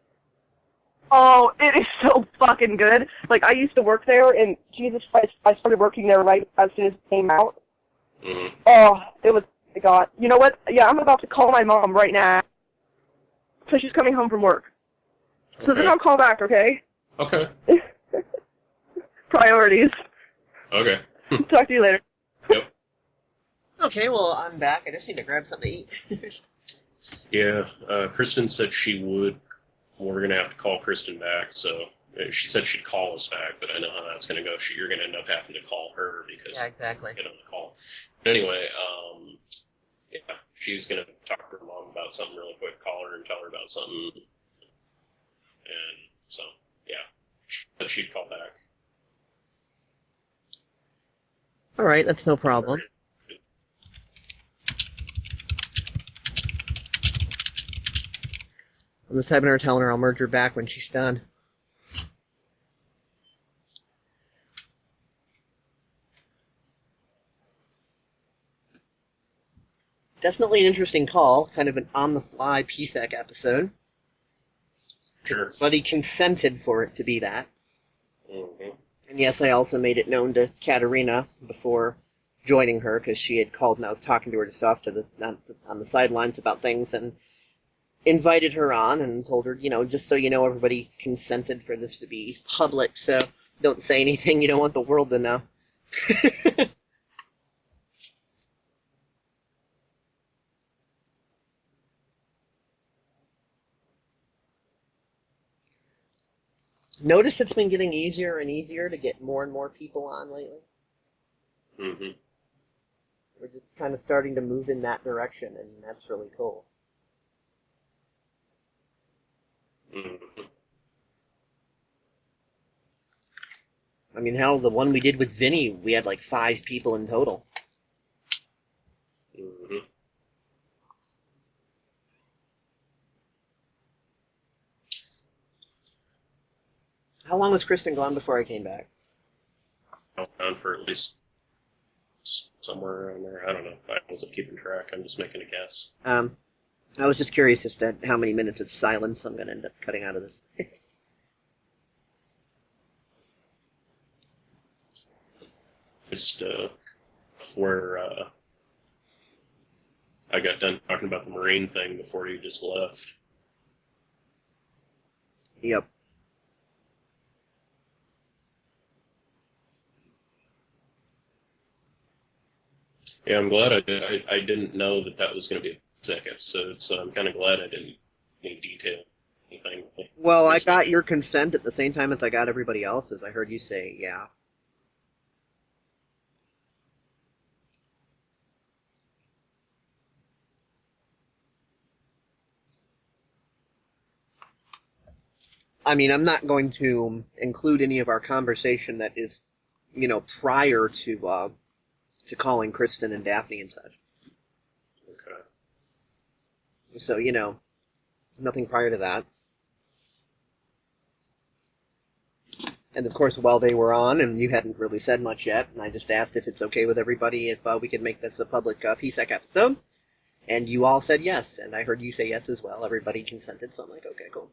Oh, it is so fucking good. Like, I used to work there, and Jesus Christ, I started working there right as soon as it came out. Mm-hmm. Oh, it was, God. You know what? Yeah, I'm about to call my mom right now. So she's coming home from work. So Okay. then I'll call back, okay? Okay. Priorities. Okay. Talk to you later. Yep. Okay, well, I'm back. I just need to grab something to eat. Yeah, Kristen said she would. We're going to have to call Kristen back, so she said she'd call us back, but I know how that's going to go. You're going to end up having to call her because Yeah, exactly. get on the call. But anyway, yeah, she's going to talk to her mom about something really quick, call her and tell her about something. And so, yeah, she said she'd call back. All right, that's no problem. I'm just having her telling her I'll merge her back when she's done. Definitely an interesting call, kind of an on-the-fly PSEC episode. Sure. But he consented for it to be that. Mm-hmm. And yes, I also made it known to Katerina before joining her, because she had called and I was talking to her just off to on the sidelines about things, and invited her on and told her, just so you know, everybody consented for this to be public, so don't say anything you don't want the world to know. Notice it's been getting easier and easier to get more and more people on lately? Mm-hmm. We're just kind of starting to move in that direction, and that's really cool. Mm-hmm. I mean, hell, the one we did with Vinny, we had like 5 people in total. Mm-hmm. How long was Kristen gone before I came back? I was gone for at least somewhere around there. I don't know. I wasn't keeping track. I'm just making a guess. I was just curious as to how many minutes of silence I'm going to end up cutting out of this. Just where I got done talking about the Marine thing before you just left. Yep. Yeah, I'm glad I did. I didn't know that was going to be a PSEC episode, so I'm kind of glad I didn't any detail anything. Well, I got your consent at the same time as I got everybody else's. I heard you say, yeah. I mean, I'm not going to include any of our conversation that is, prior to calling Kristen and Daphne and such. Okay. So, nothing prior to that. And of course, while they were on, and you hadn't really said much yet, and I just asked if it's okay with everybody if we could make this a public PSEC episode, and you all said yes, and I heard you say yes as well. Everybody consented, so I'm like, okay, cool.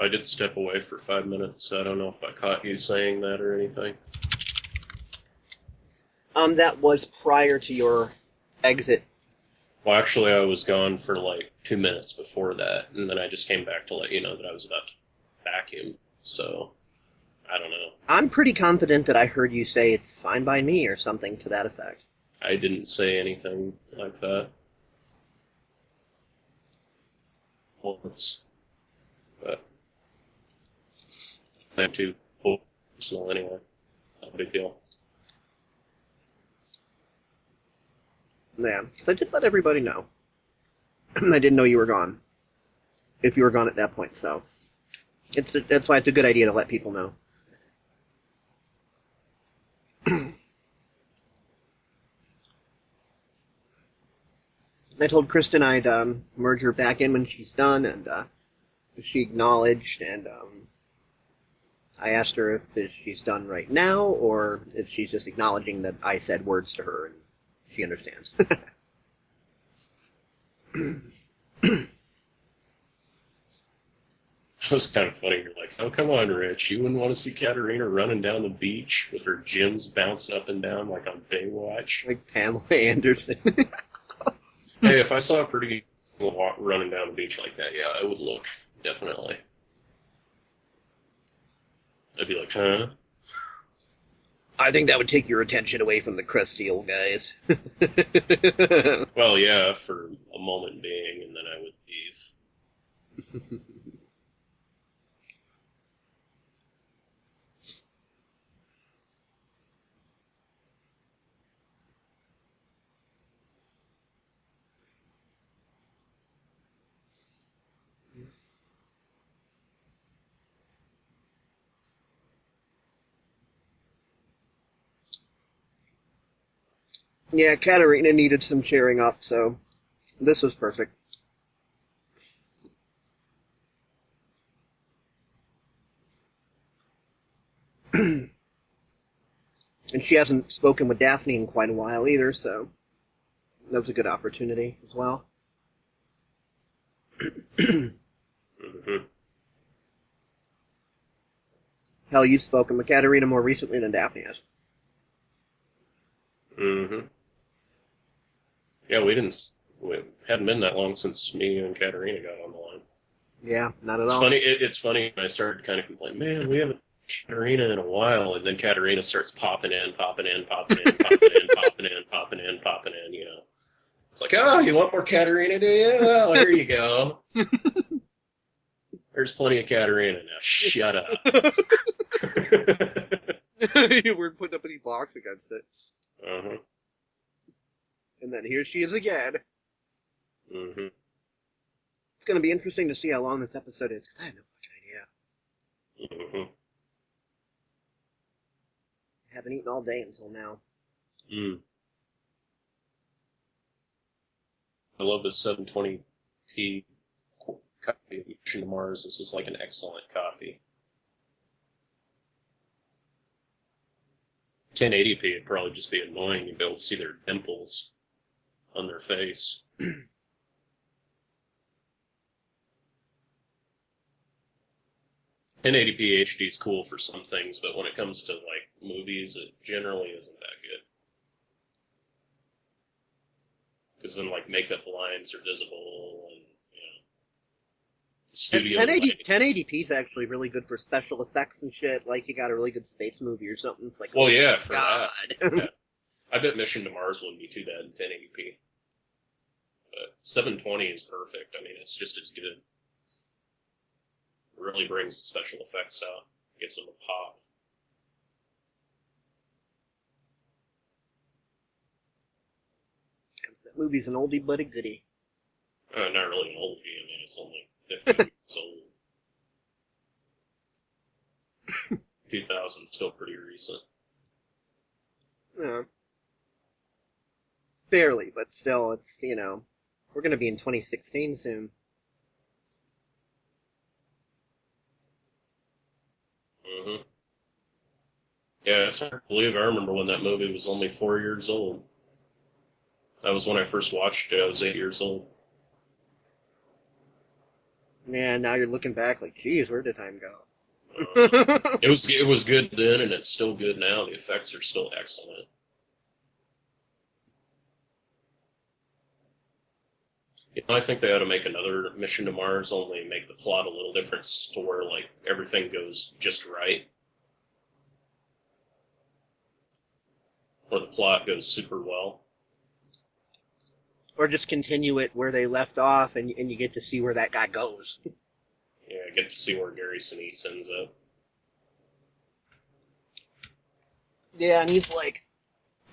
I did step away for 5 minutes. I don't know if I caught you saying that or anything. That was prior to your exit. Well, actually, I was gone for like 2 minutes before that, and then I just came back to let you know that I was about to vacuum, so I don't know. I'm pretty confident that I heard you say it's fine by me or something to that effect. I didn't say anything like that. Once. But I'm too personal anyway. Not a big deal. Yeah, I did let everybody know. I didn't know you were gone. If you were gone at that point, so that's why it's a good idea to let people know. I told Kristen I'd merge her back in when she's done, and she acknowledged, and I asked her if she's done right now, or if she's just acknowledging that I said words to her, and she understands. It was kind of funny. You're like, oh, come on, Rich. You wouldn't want to see Katerina running down the beach with her gems bouncing up and down like on Baywatch? Like Pamela Anderson. Hey, if I saw a pretty girl running down the beach like that, yeah, I would look, definitely. I'd be like, huh? I think that would take your attention away from the crusty old guys. Well, yeah, for a moment being, and then I would leave. Yeah, Katerina needed some cheering up, so this was perfect. And she hasn't spoken with Daphne in quite a while either, so that was a good opportunity as well. Mm-hmm. Hell, you've spoken with Katerina more recently than Daphne has. Mm-hmm. Yeah, we hadn't been that long since me and Katerina got on the line. Yeah, not at It's all. funny. It's funny. I started kind of complaining, man, we haven't Katerina in a while, and then Katerina starts popping in, popping in, popping in, popping in, popping in, popping in, popping in. You know, it's like, oh, you want more Katerina, do you? Well, here you go. There's plenty of Katerina now. Shut up. You weren't putting up any blocks against it. Uh-huh. And then here she is again. Mm-hmm. It's going to be interesting to see how long this episode is, because I have no fucking idea. Mm-hmm. I haven't eaten all day until now. Mm. I love this 720p copy of Mission to Mars. This is like an excellent copy. 1080p would probably just be annoying. You'd be able to see their dimples on their face. 1080p HD is cool for some things, but when it comes to like movies, it generally isn't that good. Because then like makeup lines are visible, and studio. 1080p is actually really good for special effects and shit. Like you got a really good space movie or something. It's like, well, yeah, for God. that. Yeah. I bet Mission to Mars wouldn't be too bad in 1080p. But 720 is perfect. I mean, it's just as good. It really brings the special effects out. Gives them a pop. That movie's an oldie but a goodie. Not really an oldie. I mean, it's only 15 years old. 2000, still pretty recent. Yeah. Barely, but still, it's, we're going to be in 2016 soon. Mm-hmm. Yeah, it's hard to believe. I remember when that movie was only 4 years old. That was when I first watched it. I was 8 years old. Yeah, now you're looking back like, geez, where did time go? It was good then, and it's still good now. The effects are still excellent. I think they ought to make another Mission to Mars, only make the plot a little different to where, like, everything goes just right. Or the plot goes super well. Or just continue it where they left off, and you get to see where that guy goes. Yeah, I get to see where Gary Sinise ends up. Yeah, and he's like,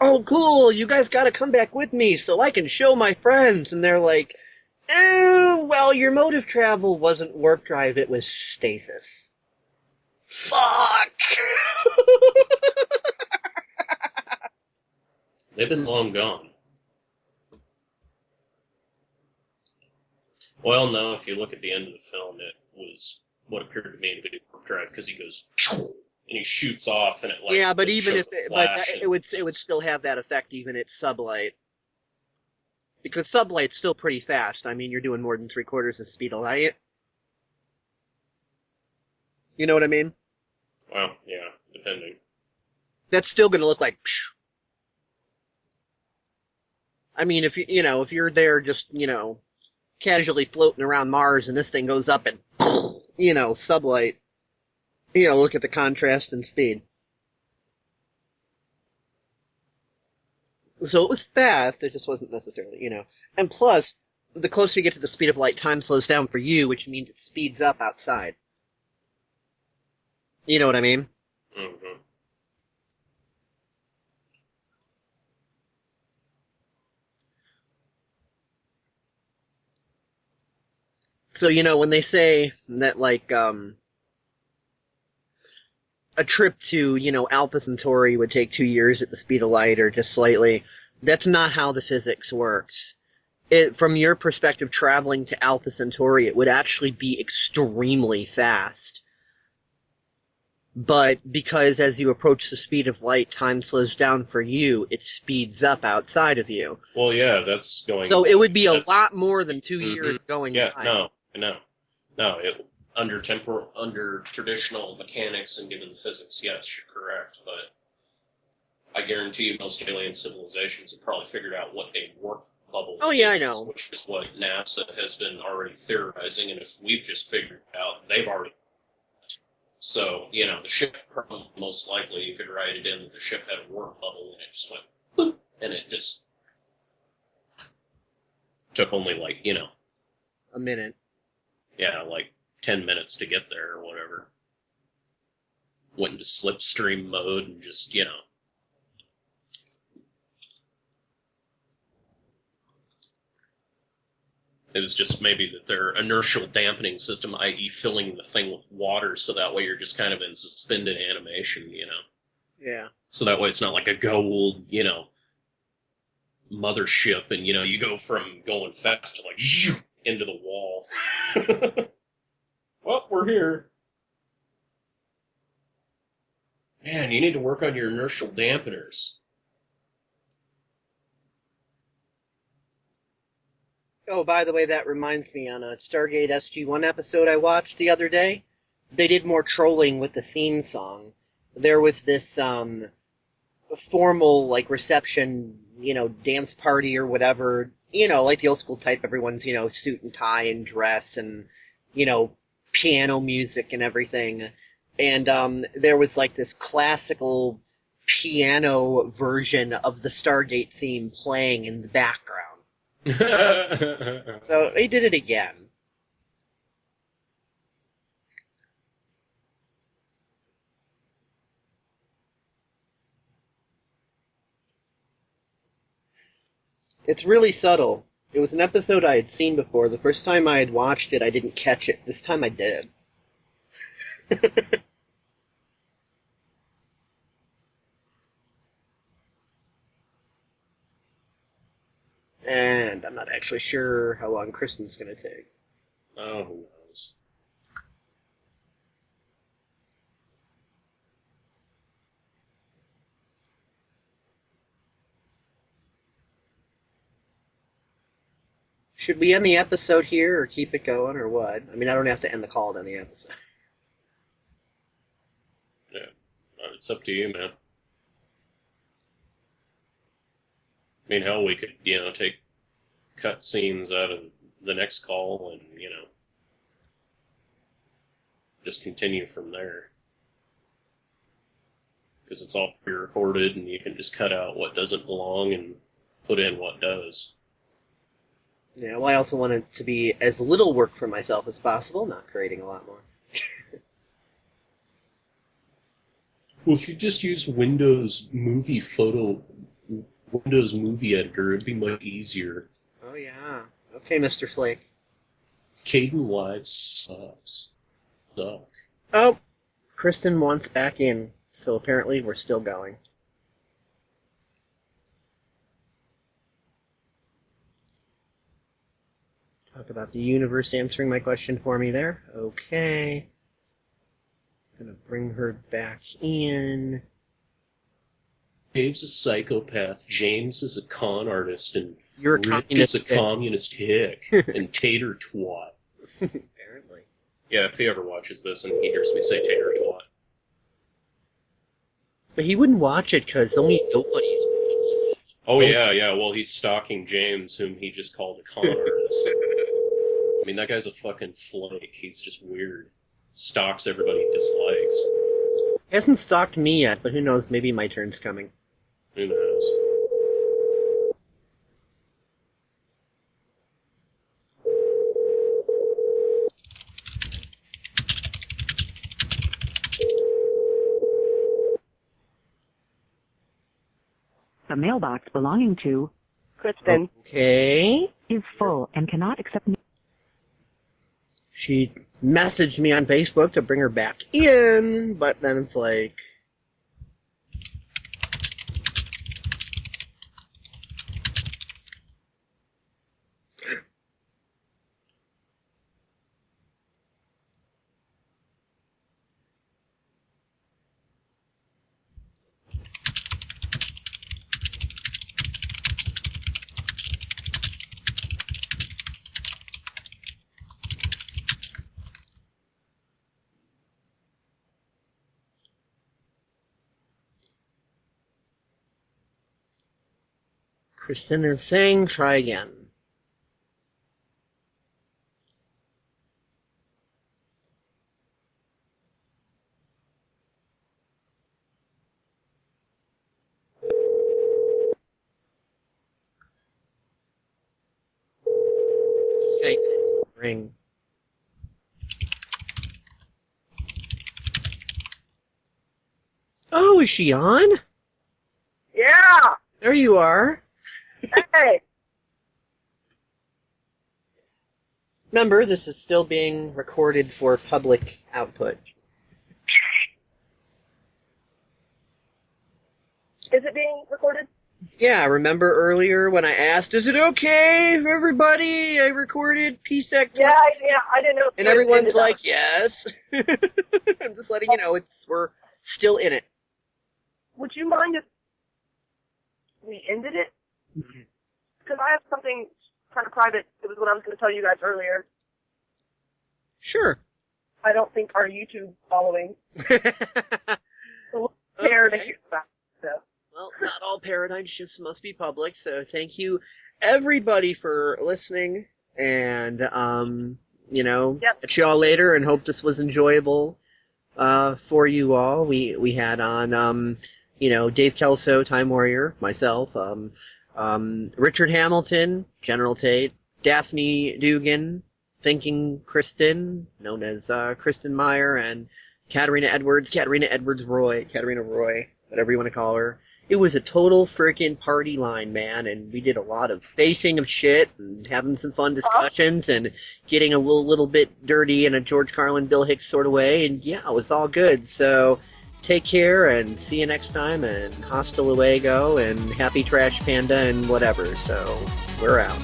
oh, cool, you guys gotta come back with me so I can show my friends. And they're like, well, your mode of travel wasn't warp drive, it was stasis. Fuck! They've been long gone. Well, no, if you look at the end of the film, it was what appeared to me to be warp drive, because he goes, and he shoots off, and it like... Yeah, but even if it would still have that effect even at sublight. Because sublight's still pretty fast. I mean, you're doing more than 3/4 the speed of light. You know what I mean? Well, yeah, depending. That's still going to look like... Psh. I mean, if if you're there just, casually floating around Mars and this thing goes up and, sublight, look at the contrast and speed. So it was fast, it just wasn't necessarily, And plus, the closer you get to the speed of light, time slows down for you, which means it speeds up outside. You know what I mean? Mm-hmm. So, when they say that, like, a trip to, Alpha Centauri would take 2 years at the speed of light or just slightly, that's not how the physics works. From your perspective, traveling to Alpha Centauri, it would actually be extremely fast. But because as you approach the speed of light, time slows down for you, it speeds up outside of you. Well, yeah, that's going... So it would be a lot more than 2 years going by. Yeah, no. Under traditional mechanics and given the physics, yes, you're correct. But I guarantee you most alien civilizations have probably figured out what a warp bubble is, I know. Which is what NASA has been already theorizing, and if we've just figured it out, they've already... So, the ship, most likely, you could write it in that the ship had a warp bubble, and it just went, boop, and it just took only, like, a minute. Yeah, like 10 minutes to get there or whatever. Went into slipstream mode and just, you know. It was just maybe that their inertial dampening system, i.e. filling the thing with water, so that way you're just kind of in suspended animation, you know. Yeah. So that way it's not like a gold, you know, mothership, and, you know, you go from going fast to like, into the wall. Well, we're here. Man, you need to work on your inertial dampeners. Oh, by the way, that reminds me, on a Stargate SG-1 episode I watched the other day, they did more trolling with the theme song. There was this formal, like, reception, you know, dance party or whatever, you know, like the old school type, everyone's, you know, suit and tie and dress and, you know, piano music and everything. And there was, like, this classical piano version of the Stargate theme playing in the background. So they did it again. It's really subtle. It was an episode I had seen before. The first time I had watched it, I didn't catch it. This time I did. And I'm not actually sure how long Kristen's going to take. Oh, who knows? Should we end the episode here or keep it going or what? I mean, I don't have to end the call to end the episode. Yeah, it's up to you, man. I mean, hell, we could, you know, take cut scenes out of the next call and, you know, just continue from there. Because it's all pre-recorded and you can just cut out what doesn't belong and put in what does. Yeah, well, I also want it to be as little work for myself as possible, not creating a lot more. Well, if you just use Windows Movie Editor, it'd be much easier. Oh, yeah. Okay, Mr. Flake. Caden Live sucks. Suck. Oh, Kristen wants back in, so apparently we're still going. Talk about the universe answering my question for me there. Okay. Gonna bring her back in. Dave's a psychopath, James is a con artist, and You're a Rick communist is a communist hick, and tater twat. Apparently. Yeah, if he ever watches this and he hears me say tater twat. But he wouldn't watch it because only nobodies would. Oh, yeah, well, he's stalking James, whom he just called a con artist. I mean, that guy's a fucking flake. He's just weird. Stalks everybody he dislikes. He hasn't stalked me yet, but who knows, maybe my turn's coming. Who knows? The mailbox belonging to Kristen. Okay. is full and cannot accept. She messaged me on Facebook to bring her back in, but then it's like... Kristen is saying, try again. She's saying ring. is she on? Yeah! There you are. Hey! Remember, this is still being recorded for public output. Is it being recorded? Yeah, remember earlier when I asked, is it okay for everybody? I recorded PSEC. Yeah, I didn't know. And everyone's like, yes. I'm just letting you know, we're still in it. Would you mind if we ended it? Because I have something kind of private. It was what I was going to tell you guys earlier. Sure. I don't think our YouTube following. So care to hear about it. Well, not all paradigm shifts must be public, so thank you everybody for listening, and catch y'all later, and hope this was enjoyable for you all. We had on Dave Kelso, Time Warrior, myself, Richard Hamilton, GeneralTate, Daphne Dugan, Thinking Kristen, known as Kristen Meyer, and Katerina Edwards, Katerina Roy, whatever you want to call her. It was a total frickin' party line, man, and we did a lot of facing of shit and having some fun discussions and getting a little bit dirty in a George Carlin, Bill Hicks sort of way, and yeah, it was all good. So take care and see you next time, and hasta luego, and happy Trash Panda and whatever. So we're out.